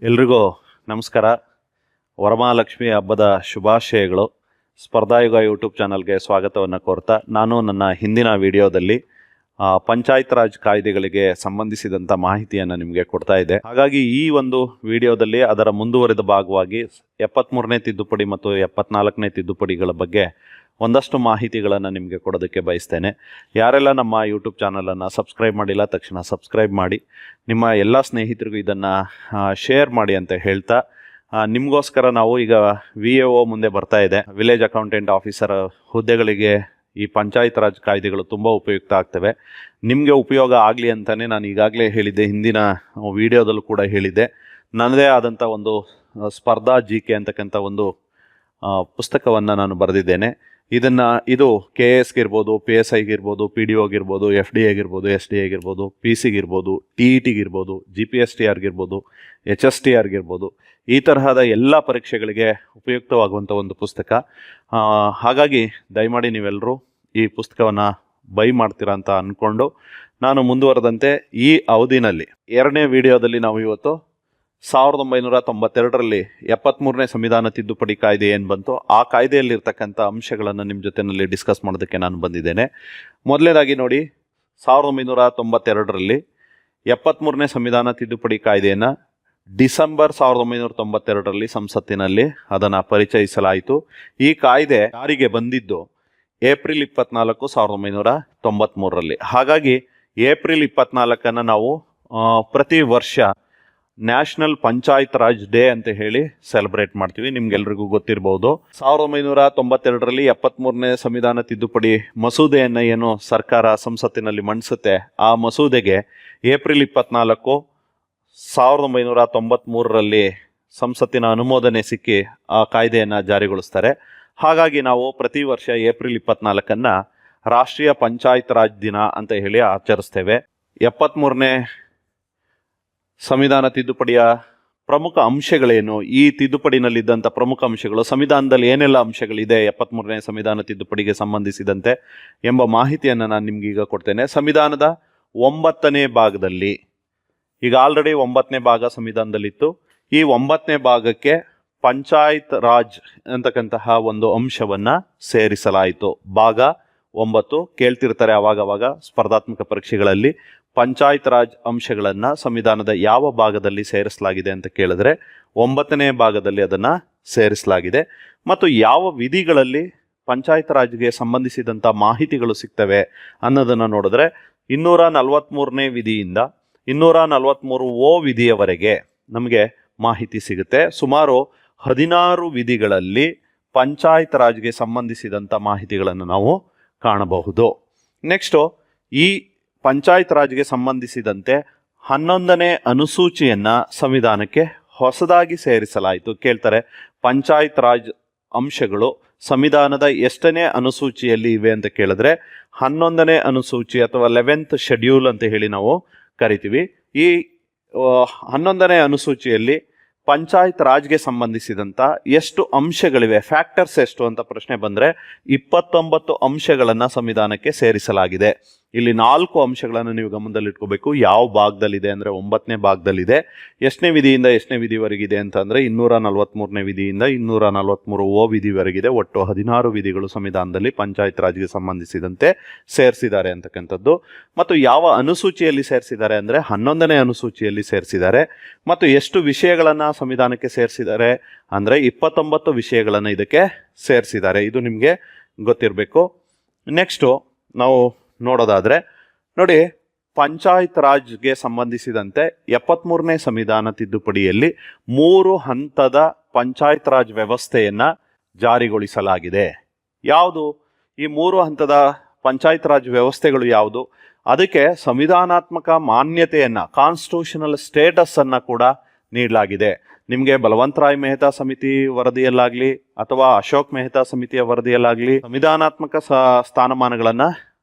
ಎಲ್ರಿಗೂ ನಮಸ್ಕಾರ. ವರಮಹಾಲಕ್ಷ್ಮಿ ಹಬ್ಬದ ಶುಭಾಶಯಗಳು. ಸ್ಪರ್ಧಾಯುಗ ಯೂಟ್ಯೂಬ್ ಚಾನಲ್ಗೆ ಸ್ವಾಗತವನ್ನು ಕೋರ್ತಾ, ನಾನು ನನ್ನ ಹಿಂದಿನ ವಿಡಿಯೋದಲ್ಲಿ ಪಂಚಾಯತ್ ರಾಜ್ ಕಾಯ್ದೆಗಳಿಗೆ ಸಂಬಂಧಿಸಿದಂಥ ಮಾಹಿತಿಯನ್ನು ನಿಮಗೆ ಕೊಡ್ತಾ ಇದ್ದೆ. ಹಾಗಾಗಿ ಈ ಒಂದು ವಿಡಿಯೋದಲ್ಲಿ ಅದರ ಮುಂದುವರಿದ ಭಾಗವಾಗಿ 73ನೇ ತಿದ್ದುಪಡಿ ಮತ್ತು 74ನೇ ತಿದ್ದುಪಡಿಗಳ ಬಗ್ಗೆ ಒಂದಷ್ಟು ಮಾಹಿತಿಗಳನ್ನು ನಿಮಗೆ ಕೊಡೋದಕ್ಕೆ ಬಯಸ್ತೇನೆ. ಯಾರೆಲ್ಲ ನಮ್ಮ ಯೂಟ್ಯೂಬ್ ಚಾನಲನ್ನು ಸಬ್ಸ್ಕ್ರೈಬ್ ಮಾಡಿಲ್ಲ, ತಕ್ಷಣ ಸಬ್ಸ್ಕ್ರೈಬ್ ಮಾಡಿ, ನಿಮ್ಮ ಎಲ್ಲ ಸ್ನೇಹಿತರಿಗೂ ಇದನ್ನು ಶೇರ್ ಮಾಡಿ ಅಂತ ಹೇಳ್ತಾ, ನಿಮಗೋಸ್ಕರ ನಾವು ಈಗ VAO ಮುಂದೆ ಬರ್ತಾ ಇದೆ. ವಿಲೇಜ್ ಅಕೌಂಟೆಂಟ್ ಆಫೀಸರ್ ಹುದ್ದೆಗಳಿಗೆ ಈ ಪಂಚಾಯತ್ ರಾಜ್ ಕಾಯ್ದೆಗಳು ತುಂಬ ಉಪಯುಕ್ತ ಆಗ್ತವೆ. ನಿಮಗೆ ಉಪಯೋಗ ಆಗಲಿ ಅಂತಲೇ ನಾನು ಈಗಾಗಲೇ ಹೇಳಿದ್ದೆ, ಹಿಂದಿನ ವಿಡಿಯೋದಲ್ಲೂ ಕೂಡ ಹೇಳಿದ್ದೆ. ನನ್ನದೇ ಆದಂಥ ಒಂದು ಸ್ಪರ್ಧಾ GK ಅಂತಕ್ಕಂಥ ಒಂದು ಪುಸ್ತಕವನ್ನು ನಾನು ಬರೆದಿದ್ದೇನೆ. ಇದು KS ಇರ್ಬೋದು, PSI ಇರ್ಬೋದು, PDO ಇರ್ಬೋದು, FD ಆಗಿರ್ಬೋದು, SD ಆಗಿರ್ಬೋದು, PC ಇರ್ಬೋದು, TET ಇರ್ಬೋದು, GPSTR ಇರ್ಬೋದು, HSTR ಇರ್ಬೋದು, ಈ ತರಹದ ಎಲ್ಲ ಪರೀಕ್ಷೆಗಳಿಗೆ ಉಪಯುಕ್ತವಾಗುವಂಥ ಒಂದು ಪುಸ್ತಕ. ಹಾಗಾಗಿ ದಯಮಾಡಿ ನೀವೆಲ್ಲರೂ ಈ ಪುಸ್ತಕವನ್ನು ಬೈ ಮಾಡ್ತೀರಾ ಅಂತ ಅಂದ್ಕೊಂಡು ನಾನು ಮುಂದುವರೆದಂತೆ ಈ ಅವಧಿನಲ್ಲಿ 2ನೇ ವಿಡಿಯೋದಲ್ಲಿ ನಾವು ಇವತ್ತು 1992ರಲ್ಲಿ 73ನೇ ಸಂವಿಧಾನ ತಿದ್ದುಪಡಿ ಕಾಯ್ದೆ ಏನು ಬಂತು, ಆ ಕಾಯ್ದೆಯಲ್ಲಿರ್ತಕ್ಕಂಥ ಅಂಶಗಳನ್ನು ನಿಮ್ಮ ಜೊತೆಯಲ್ಲಿ ಡಿಸ್ಕಸ್ ಮಾಡೋದಕ್ಕೆ ನಾನು ಬಂದಿದ್ದೇನೆ. ಮೊದಲನೇದಾಗಿ ನೋಡಿ, 1992ರಲ್ಲಿ 73ನೇ ಸಂವಿಧಾನ ತಿದ್ದುಪಡಿ ಕಾಯ್ದೆಯನ್ನು ಡಿಸೆಂಬರ್ 1992ರಲ್ಲಿ ಸಂಸತ್ತಿನಲ್ಲಿ ಅದನ್ನು ಪರಿಚಯಿಸಲಾಯಿತು. ಈ ಕಾಯ್ದೆ ಜಾರಿಗೆ ಬಂದಿದ್ದು ಏಪ್ರಿಲ್ 24, 1993ರಲ್ಲಿ. ಹಾಗಾಗಿ ಏಪ್ರಿಲ್ 24 ನಾವು ಪ್ರತಿ ವರ್ಷ ನ್ಯಾಷನಲ್ ಪಂಚಾಯತ್ ರಾಜ್ ಡೇ ಅಂತ ಹೇಳಿ ಸೆಲೆಬ್ರೇಟ್ ಮಾಡ್ತೀವಿ. ನಿಮ್ಗೆಲ್ರಿಗೂ ಗೊತ್ತಿರಬಹುದು. 1992ರಲ್ಲಿ 73ನೇ ಸಂವಿಧಾನ ತಿದ್ದುಪಡಿ ಮಸೂದೆಯನ್ನು ಏನು ಸರ್ಕಾರ ಸಂಸತ್ತಿನಲ್ಲಿ ಮಂಡಿಸುತ್ತೆ, ಆ ಮಸೂದೆಗೆ ಏಪ್ರಿಲ್ 24, 1993ರಲ್ಲಿ ಸಂಸತ್ತಿನ ಅನುಮೋದನೆ ಸಿಕ್ಕಿ ಆ ಕಾಯ್ದೆಯನ್ನು ಜಾರಿಗೊಳಿಸ್ತಾರೆ. ಹಾಗಾಗಿ ನಾವು ಪ್ರತಿ ವರ್ಷ ಏಪ್ರಿಲ್ 24 ರಾಷ್ಟ್ರೀಯ ಪಂಚಾಯತ್ ರಾಜ್ ದಿನ ಅಂತ ಹೇಳಿ ಆಚರಿಸ್ತೇವೆ. 73ನೇ ಸಂವಿಧಾನ ತಿದ್ದುಪಡಿಯ ಪ್ರಮುಖ ಅಂಶಗಳೇನು, ಈ ತಿದ್ದುಪಡಿನಲ್ಲಿದ್ದಂಥ ಪ್ರಮುಖ ಅಂಶಗಳು, ಸಂವಿಧಾನದಲ್ಲಿ ಏನೆಲ್ಲ ಅಂಶಗಳಿದೆ 73ನೇ ಸಂವಿಧಾನ ತಿದ್ದುಪಡಿಗೆ ಸಂಬಂಧಿಸಿದಂತೆ ಎಂಬ ಮಾಹಿತಿಯನ್ನು ನಾನು ನಿಮ್ಗೀಗ ಕೊಡ್ತೇನೆ. ಸಂವಿಧಾನದ 9ನೇ ಭಾಗದಲ್ಲಿ, ಈಗ ಆಲ್ರೆಡಿ 9ನೇ ಭಾಗ ಸಂವಿಧಾನದಲ್ಲಿತ್ತು, ಈ 9ನೇ ಭಾಗಕ್ಕೆ ಪಂಚಾಯತ್ ರಾಜ್ ಅಂತಕ್ಕಂತಹ ಒಂದು ಅಂಶವನ್ನು ಸೇರಿಸಲಾಯಿತು. ಭಾಗ 9 ಕೇಳ್ತಿರ್ತಾರೆ ಅವಾಗವಾಗ ಸ್ಪರ್ಧಾತ್ಮಕ ಪರೀಕ್ಷೆಗಳಲ್ಲಿ, ಪಂಚಾಯತ್ ರಾಜ್ ಅಂಶಗಳನ್ನು ಸಂವಿಧಾನದ ಯಾವ ಭಾಗದಲ್ಲಿ ಸೇರಿಸಲಾಗಿದೆ ಅಂತ ಕೇಳಿದ್ರೆ 9ನೇ ಭಾಗದಲ್ಲಿ ಅದನ್ನು ಸೇರಿಸಲಾಗಿದೆ. ಮತ್ತು ಯಾವ ವಿಧಿಗಳಲ್ಲಿ ಪಂಚಾಯತ್ ರಾಜ್ಗೆ ಸಂಬಂಧಿಸಿದಂಥ ಮಾಹಿತಿಗಳು ಸಿಗ್ತವೆ ಅನ್ನೋದನ್ನು ನೋಡಿದ್ರೆ 243ನೇ ವಿಧಿಯಿಂದ 243O ವಿಧಿಯವರೆಗೆ ನಮಗೆ ಮಾಹಿತಿ ಸಿಗುತ್ತೆ. ಸುಮಾರು 16 ವಿಧಿಗಳಲ್ಲಿ ಪಂಚಾಯತ್ ರಾಜ್ಗೆ ಸಂಬಂಧಿಸಿದಂಥ ಮಾಹಿತಿಗಳನ್ನು ನಾವು ಕಾಣಬಹುದು. ನೆಕ್ಸ್ಟು, ಈ ಪಂಚಾಯತ್ ರಾಜ್ಗೆ ಸಂಬಂಧಿಸಿದಂತೆ 11ನೇ ಅನುಸೂಚಿಯನ್ನು ಸಂವಿಧಾನಕ್ಕೆ ಹೊಸದಾಗಿ ಸೇರಿಸಲಾಯಿತು. ಕೇಳ್ತಾರೆ, ಪಂಚಾಯತ್ ರಾಜ್ ಅಂಶಗಳು ಸಂವಿಧಾನದ ಎಷ್ಟನೇ ಅನುಸೂಚಿಯಲ್ಲಿ ಇವೆ ಅಂತ ಕೇಳಿದ್ರೆ 11ನೇ ಅನುಸೂಚಿ ಅಥವಾ 11th ಶೆಡ್ಯೂಲ್ ಅಂತ ಹೇಳಿ ನಾವು ಕರಿತೀವಿ. ಈ 11ನೇ ಅನುಸೂಚಿಯಲ್ಲಿ ಪಂಚಾಯತ್ ರಾಜ್ಗೆ ಸಂಬಂಧಿಸಿದಂಥ ಎಷ್ಟು ಅಂಶಗಳಿವೆ, ಫ್ಯಾಕ್ಟರ್ಸ್ ಎಷ್ಟು ಅಂತ ಪ್ರಶ್ನೆ ಬಂದರೆ 29 ಅಂಶಗಳನ್ನು ಸಂವಿಧಾನಕ್ಕೆ ಸೇರಿಸಲಾಗಿದೆ. ಇಲ್ಲಿ 4 ಅಂಶಗಳನ್ನು ನೀವು ಗಮನದಲ್ಲಿಟ್ಕೋಬೇಕು. ಯಾವ ಭಾಗದಲ್ಲಿದೆ ಅಂದರೆ 9ನೇ ಭಾಗದಲ್ಲಿದೆ. ಎಷ್ಟನೇ ವಿಧಿಯಿಂದ ಎಷ್ಟನೇ ವಿಧಿವರೆಗಿದೆ ಅಂತಂದರೆ 243ನೇ ವಿಧಿಯಿಂದ 243O ವಿಧಿವರೆಗಿದೆ. ಒಟ್ಟು 16 ವಿಧಿಗಳು ಸಂವಿಧಾನದಲ್ಲಿ ಪಂಚಾಯತ್ ರಾಜ್ಗೆ ಸಂಬಂಧಿಸಿದಂತೆ ಸೇರಿಸಿದ್ದಾರೆ ಅಂತಕ್ಕಂಥದ್ದು. ಮತ್ತು ಯಾವ ಅನುಸೂಚಿಯಲ್ಲಿ ಸೇರಿಸಿದ್ದಾರೆ ಅಂದರೆ 11ನೇ ಅನುಸೂಚಿಯಲ್ಲಿ ಸೇರಿಸಿದ್ದಾರೆ. ಮತ್ತು ಎಷ್ಟು ವಿಷಯಗಳನ್ನು ಸಂವಿಧಾನಕ್ಕೆ ಸೇರಿಸಿದ್ದಾರೆ ಅಂದರೆ 29 ವಿಷಯಗಳನ್ನು ಇದಕ್ಕೆ ಸೇರಿಸಿದ್ದಾರೆ. ಇದು ನಿಮಗೆ ಗೊತ್ತಿರಬೇಕು. ನೆಕ್ಸ್ಟು ನಾವು ನೋಡೋದಾದರೆ ನೋಡಿ, ಪಂಚಾಯತ್ ರಾಜ್ಗೆ ಸಂಬಂಧಿಸಿದಂತೆ 73ನೇ ಸಂವಿಧಾನ ತಿದ್ದುಪಡಿಯಲ್ಲಿ 3 ಹಂತದ ಪಂಚಾಯತ್ ರಾಜ್ ವ್ಯವಸ್ಥೆಯನ್ನು ಜಾರಿಗೊಳಿಸಲಾಗಿದೆ. ಯಾವುದು ಈ 3 ಹಂತದ ಪಂಚಾಯತ್ ರಾಜ್ ವ್ಯವಸ್ಥೆಗಳು ಯಾವುದು? ಅದಕ್ಕೆ ಸಂವಿಧಾನಾತ್ಮಕ ಮಾನ್ಯತೆಯನ್ನು, ಕಾನ್ಸ್ಟಿಟ್ಯೂಷನಲ್ ಸ್ಟೇಟಸನ್ನು ಕೂಡ ನೀಡಲಾಗಿದೆ. ನಿಮಗೆ ಬಲವಂತರಾಯ್ ಮೆಹ್ತಾ ಸಮಿತಿ ವರದಿಯಲ್ಲಾಗಲಿ ಅಥವಾ ಅಶೋಕ್ ಮೆಹ್ತಾ ಸಮಿತಿಯ ವರದಿಯಲ್ಲಾಗಲಿ ಸಂವಿಧಾನಾತ್ಮಕ ಸ್ಥಾನಮಾನಗಳನ್ನು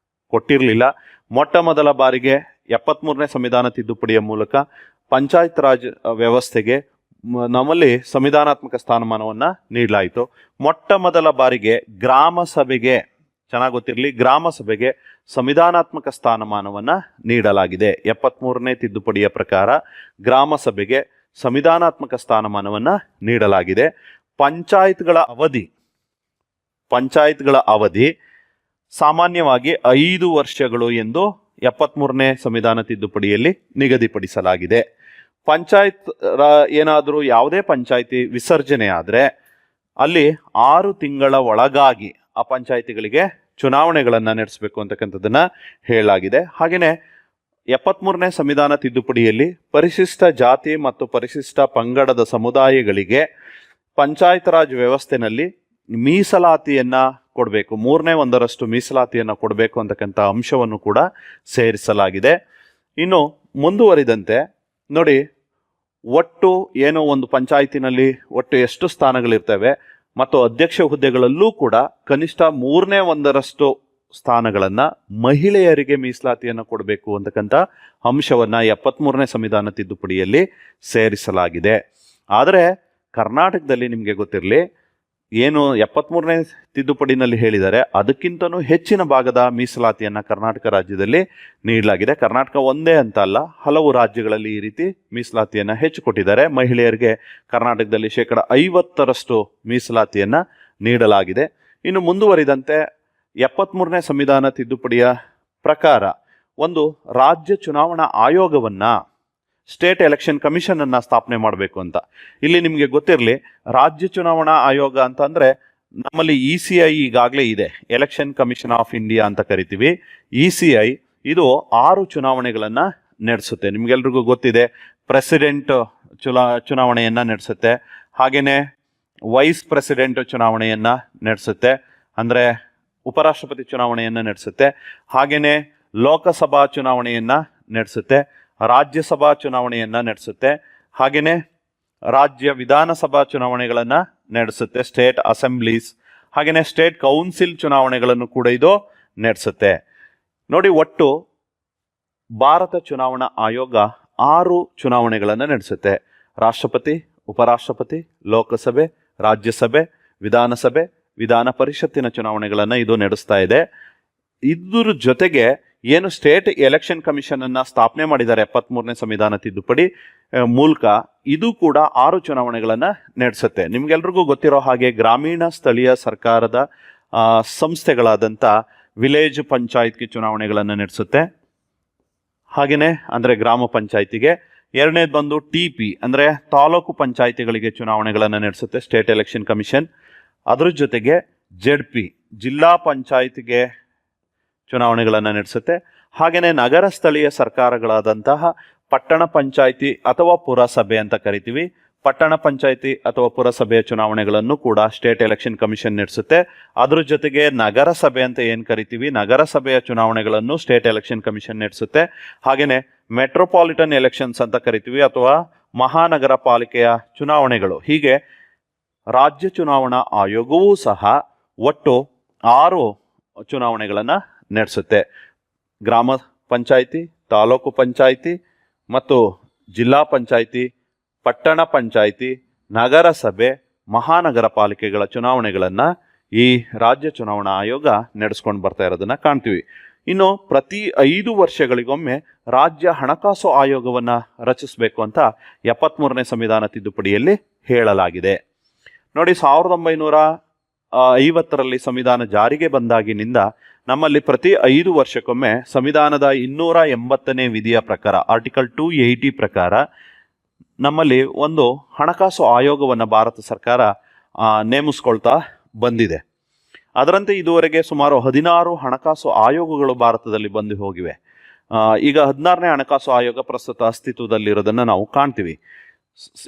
ಕೊಟ್ಟಿರಲಿಲ್ಲ. ಮೊಟ್ಟ ಮೊದಲ ಬಾರಿಗೆ 73ನೇ ಸಂವಿಧಾನ ತಿದ್ದುಪಡಿಯ ಮೂಲಕ ಪಂಚಾಯತ್ ರಾಜ್ ವ್ಯವಸ್ಥೆಗೆ ನಮ್ಮಲ್ಲಿ ಸಂವಿಧಾನಾತ್ಮಕ ಸ್ಥಾನಮಾನವನ್ನು ನೀಡಲಾಯಿತು. ಮೊಟ್ಟ ಮೊದಲ ಬಾರಿಗೆ ಗ್ರಾಮ ಸಭೆಗೆ, ಚೆನ್ನಾಗಿ ಗೊತ್ತಿರಲಿ, ಗ್ರಾಮ ಸಭೆಗೆ ಸಂವಿಧಾನಾತ್ಮಕ ಸ್ಥಾನಮಾನವನ್ನು ನೀಡಲಾಗಿದೆ. 73ನೇ ತಿದ್ದುಪಡಿಯ ಪ್ರಕಾರ ಗ್ರಾಮ ಸಭೆಗೆ ಸಂವಿಧಾನಾತ್ಮಕ ಸ್ಥಾನಮಾನವನ್ನು ನೀಡಲಾಗಿದೆ. ಪಂಚಾಯತ್ಗಳ ಅವಧಿ ಸಾಮಾನ್ಯವಾಗಿ 5 ವರ್ಷಗಳು ಎಂದು 73ನೇ ಸಂವಿಧಾನ ತಿದ್ದುಪಡಿಯಲ್ಲಿ ನಿಗದಿಪಡಿಸಲಾಗಿದೆ. ಪಂಚಾಯತ್ ಏನಾದರೂ ಯಾವುದೇ ಪಂಚಾಯಿತಿ ವಿಸರ್ಜನೆ ಆದರೆ ಅಲ್ಲಿ 6 ತಿಂಗಳ ಒಳಗಾಗಿ ಆ ಪಂಚಾಯಿತಿಗಳಿಗೆ ಚುನಾವಣೆಗಳನ್ನು ನಡೆಸಬೇಕು ಅಂತಕ್ಕಂಥದ್ದನ್ನ ಹೇಳಲಾಗಿದೆ. ಹಾಗೆಯೇ 73ನೇ ಸಂವಿಧಾನ ತಿದ್ದುಪಡಿಯಲ್ಲಿ ಪರಿಶಿಷ್ಟ ಜಾತಿ ಮತ್ತು ಪರಿಶಿಷ್ಟ ಪಂಗಡದ ಸಮುದಾಯಗಳಿಗೆ ಪಂಚಾಯತ್ ರಾಜ್ ವ್ಯವಸ್ಥೆನಲ್ಲಿ ಮೀಸಲಾತಿಯನ್ನ ಕೊಡಬೇಕು, 1/3 ಮೀಸಲಾತಿಯನ್ನು ಕೊಡಬೇಕು ಅಂತಕ್ಕಂಥ ಅಂಶವನ್ನು ಕೂಡ ಸೇರಿಸಲಾಗಿದೆ. ಇನ್ನು ಮುಂದುವರಿದಂತೆ ನೋಡಿ, ಒಟ್ಟು ಏನೋ ಒಂದು ಪಂಚಾಯತಿನಲ್ಲಿ ಒಟ್ಟು ಎಷ್ಟು ಸ್ಥಾನಗಳಿರ್ತವೆ ಮತ್ತು ಅಧ್ಯಕ್ಷ ಹುದ್ದೆಗಳಲ್ಲೂ ಕೂಡ ಕನಿಷ್ಠ 1/3 ಸ್ಥಾನಗಳನ್ನು ಮಹಿಳೆಯರಿಗೆ ಮೀಸಲಾತಿಯನ್ನು ಕೊಡಬೇಕು ಅಂತಕ್ಕಂಥ ಅಂಶವನ್ನು 73ನೇ ಸಂವಿಧಾನ ತಿದ್ದುಪಡಿಯಲ್ಲಿ ಸೇರಿಸಲಾಗಿದೆ. ಆದರೆ ಕರ್ನಾಟಕದಲ್ಲಿ ನಿಮಗೆ ಗೊತ್ತಿರಲಿ, ಏನು 73ನೇ ತಿದ್ದುಪಡಿನಲ್ಲಿ ಹೇಳಿದ್ದಾರೆ ಅದಕ್ಕಿಂತನೂ ಹೆಚ್ಚಿನ ಭಾಗದ ಮೀಸಲಾತಿಯನ್ನು ಕರ್ನಾಟಕ ರಾಜ್ಯದಲ್ಲಿ ನೀಡಲಾಗಿದೆ. ಕರ್ನಾಟಕ ಒಂದೇ ಅಂತ ಅಲ್ಲ, ಹಲವು ರಾಜ್ಯಗಳಲ್ಲಿ ಈ ರೀತಿ ಮೀಸಲಾತಿಯನ್ನು ಹೆಚ್ಚು ಕೊಟ್ಟಿದ್ದಾರೆ. ಮಹಿಳೆಯರಿಗೆ ಕರ್ನಾಟಕದಲ್ಲಿ 50% ಮೀಸಲಾತಿಯನ್ನು ನೀಡಲಾಗಿದೆ. ಇನ್ನು ಮುಂದುವರಿದಂತೆ 73ನೇ ಸಂವಿಧಾನ ತಿದ್ದುಪಡಿಯ ಪ್ರಕಾರ ಒಂದು ರಾಜ್ಯ ಚುನಾವಣಾ ಆಯೋಗವನ್ನು, ಸ್ಟೇಟ್ ಎಲೆಕ್ಷನ್ ಕಮಿಷನ್ ಅನ್ನ ಸ್ಥಾಪನೆ ಮಾಡಬೇಕು ಅಂತ. ಇಲ್ಲಿ ನಿಮಗೆ ಗೊತ್ತಿರಲಿ, ರಾಜ್ಯ ಚುನಾವಣಾ ಆಯೋಗ ಅಂತ ಅಂದ್ರೆ ನಮ್ಮಲ್ಲಿ ECI ಈಗಾಗಲೇ ಇದೆ, ಎಲೆಕ್ಷನ್ ಕಮಿಷನ್ ಆಫ್ ಇಂಡಿಯಾ ಅಂತ ಕರಿತೀವಿ. ECI ಇದು 6 ಚುನಾವಣೆಗಳನ್ನು ನಡೆಸುತ್ತೆ. ನಿಮ್ಗೆಲ್ರಿಗೂ ಗೊತ್ತಿದೆ, ಪ್ರೆಸಿಡೆಂಟ್ ಚುನಾವಣೆಯನ್ನ ನಡೆಸುತ್ತೆ, ಹಾಗೇನೆ ವೈಸ್ ಪ್ರೆಸಿಡೆಂಟ್ ಚುನಾವಣೆಯನ್ನ ನಡೆಸುತ್ತೆ, ಅಂದ್ರೆ ಉಪರಾಷ್ಟ್ರಪತಿ ಚುನಾವಣೆಯನ್ನ ನಡೆಸುತ್ತೆ, ಹಾಗೇನೆ ಲೋಕಸಭಾ ಚುನಾವಣೆಯನ್ನ ನಡೆಸುತ್ತೆ, ರಾಜ್ಯಸಭಾ ಚುನಾವಣೆಯನ್ನ ನಡೆಸುತ್ತೆ, ಹಾಗೆಯೇ ರಾಜ್ಯ ವಿಧಾನಸಭಾ ಚುನಾವಣೆಗಳನ್ನು ನಡೆಸುತ್ತೆ, ಸ್ಟೇಟ್ ಅಸೆಂಬ್ಲೀಸ್, ಹಾಗೆಯೇ ಸ್ಟೇಟ್ ಕೌನ್ಸಿಲ್ ಚುನಾವಣೆಗಳನ್ನು ಕೂಡ ಇದು ನಡೆಸುತ್ತೆ. ನೋಡಿ, ಒಟ್ಟು ಭಾರತ ಚುನಾವಣಾ ಆಯೋಗ 6 ಚುನಾವಣೆಗಳನ್ನು ನಡೆಸುತ್ತೆ. ರಾಷ್ಟ್ರಪತಿ, ಉಪರಾಷ್ಟ್ರಪತಿ, ಲೋಕಸಭೆ, ರಾಜ್ಯಸಭೆ, ವಿಧಾನಸಭೆ, ವಿಧಾನ ಪರಿಷತ್ತಿನ ಚುನಾವಣೆಗಳನ್ನು ಇದು ನಡೆಸ್ತಾ ಇದೆ. ಇದ್ರ ಜೊತೆಗೆ ಏನು ಸ್ಟೇಟ್ ಎಲೆಕ್ಷನ್ ಕಮಿಷನ್ ಅನ್ನ ಸ್ಥಾಪನೆ ಮಾಡಿದ್ದಾರೆ 73ನೇ ಸಂವಿಧಾನ ತಿದ್ದುಪಡಿ ಮೂಲಕ, ಇದು ಕೂಡ 6 ಚುನಾವಣೆಗಳನ್ನು ನಡೆಸುತ್ತೆ. ನಿಮ್ಗೆಲ್ರಿಗೂ ಗೊತ್ತಿರೋ ಹಾಗೆ ಗ್ರಾಮೀಣ ಸ್ಥಳೀಯ ಸರ್ಕಾರದ ಸಂಸ್ಥೆಗಳಾದಂಥ ವಿಲೇಜ್ ಪಂಚಾಯತ್ಗೆ ಚುನಾವಣೆಗಳನ್ನು ನಡೆಸುತ್ತೆ. ಹಾಗೆಯೇ ಅಂದರೆ ಗ್ರಾಮ ಪಂಚಾಯತಿಗೆ. ಎರಡನೇದು ಬಂದು TP ಅಂದರೆ ತಾಲೂಕು ಪಂಚಾಯತಿಗಳಿಗೆ ಚುನಾವಣೆಗಳನ್ನು ನಡೆಸುತ್ತೆ ಸ್ಟೇಟ್ ಎಲೆಕ್ಷನ್ ಕಮಿಷನ್. ಅದ್ರ ಜೊತೆಗೆ ZP ಜಿಲ್ಲಾ ಪಂಚಾಯತಿಗೆ ಚುನಾವಣೆಗಳನ್ನು ನಡೆಸುತ್ತೆ. ಹಾಗೆಯೇ ನಗರ ಸ್ಥಳೀಯ ಸರ್ಕಾರಗಳಾದಂತಹ ಪಟ್ಟಣ ಪಂಚಾಯಿತಿ ಅಥವಾ ಪುರಸಭೆ ಅಂತ ಕರಿತೀವಿ, ಪಟ್ಟಣ ಪಂಚಾಯಿತಿ ಅಥವಾ ಪುರಸಭೆಯ ಚುನಾವಣೆಗಳನ್ನು ಕೂಡ ಸ್ಟೇಟ್ ಎಲೆಕ್ಷನ್ ಕಮಿಷನ್ ನಡೆಸುತ್ತೆ. ಅದ್ರ ಜೊತೆಗೆ ನಗರಸಭೆ ಅಂತ ಏನು ಕರಿತೀವಿ, ನಗರಸಭೆಯ ಚುನಾವಣೆಗಳನ್ನು ಸ್ಟೇಟ್ ಎಲೆಕ್ಷನ್ ಕಮಿಷನ್ ನಡೆಸುತ್ತೆ. ಹಾಗೆಯೇ ಮೆಟ್ರೋಪಾಲಿಟನ್ ಎಲೆಕ್ಷನ್ಸ್ ಅಂತ ಕರಿತೀವಿ ಅಥವಾ ಮಹಾನಗರ ಪಾಲಿಕೆಯ ಚುನಾವಣೆಗಳು. ಹೀಗೆ ರಾಜ್ಯ ಚುನಾವಣಾ ಆಯೋಗವೂ ಸಹ ಒಟ್ಟು 6 ಚುನಾವಣೆಗಳನ್ನು ನಡೆಸುತ್ತೆ. ಗ್ರಾಮ ಪಂಚಾಯಿತಿ, ತಾಲೂಕು ಪಂಚಾಯಿತಿ ಮತ್ತು ಜಿಲ್ಲಾ ಪಂಚಾಯಿತಿ, ಪಟ್ಟಣ ಪಂಚಾಯಿತಿ, ನಗರಸಭೆ, ಮಹಾನಗರ ಪಾಲಿಕೆಗಳ ಚುನಾವಣೆಗಳನ್ನು ಈ ರಾಜ್ಯ ಚುನಾವಣಾ ಆಯೋಗ ನಡೆಸ್ಕೊಂಡು ಬರ್ತಾ ಇರೋದನ್ನ ಕಾಣ್ತೀವಿ. ಇನ್ನು ಪ್ರತಿ 5 ವರ್ಷಗಳಿಗೊಮ್ಮೆ ರಾಜ್ಯ ಹಣಕಾಸು ಆಯೋಗವನ್ನು ರಚಿಸಬೇಕು ಅಂತ 73ನೇ ಸಂವಿಧಾನ ತಿದ್ದುಪಡಿಯಲ್ಲಿ ಹೇಳಲಾಗಿದೆ. ನೋಡಿ, 1950ರಲ್ಲಿ ಸಂವಿಧಾನ ಜಾರಿಗೆ ಬಂದಾಗಿನಿಂದ ನಮ್ಮಲ್ಲಿ ಪ್ರತಿ 5 ವರ್ಷಕ್ಕೊಮ್ಮೆ ಸಂವಿಧಾನದ 280ನೇ ವಿಧಿಯ ಪ್ರಕಾರ, ಆರ್ಟಿಕಲ್ 280 ಪ್ರಕಾರ ನಮ್ಮಲ್ಲಿ ಒಂದು ಹಣಕಾಸು ಆಯೋಗವನ್ನು ಭಾರತ ಸರ್ಕಾರ ನೇಮಿಸ್ಕೊಳ್ತಾ ಬಂದಿದೆ. ಅದರಂತೆ ಇದುವರೆಗೆ ಸುಮಾರು 16 ಹಣಕಾಸು ಆಯೋಗಗಳು ಭಾರತದಲ್ಲಿ ಬಂದು ಹೋಗಿವೆ. ಈಗ 16ನೇ ಹಣಕಾಸು ಆಯೋಗ ಪ್ರಸ್ತುತ ಅಸ್ತಿತ್ವದಲ್ಲಿರೋದನ್ನು ನಾವು ಕಾಣ್ತೀವಿ.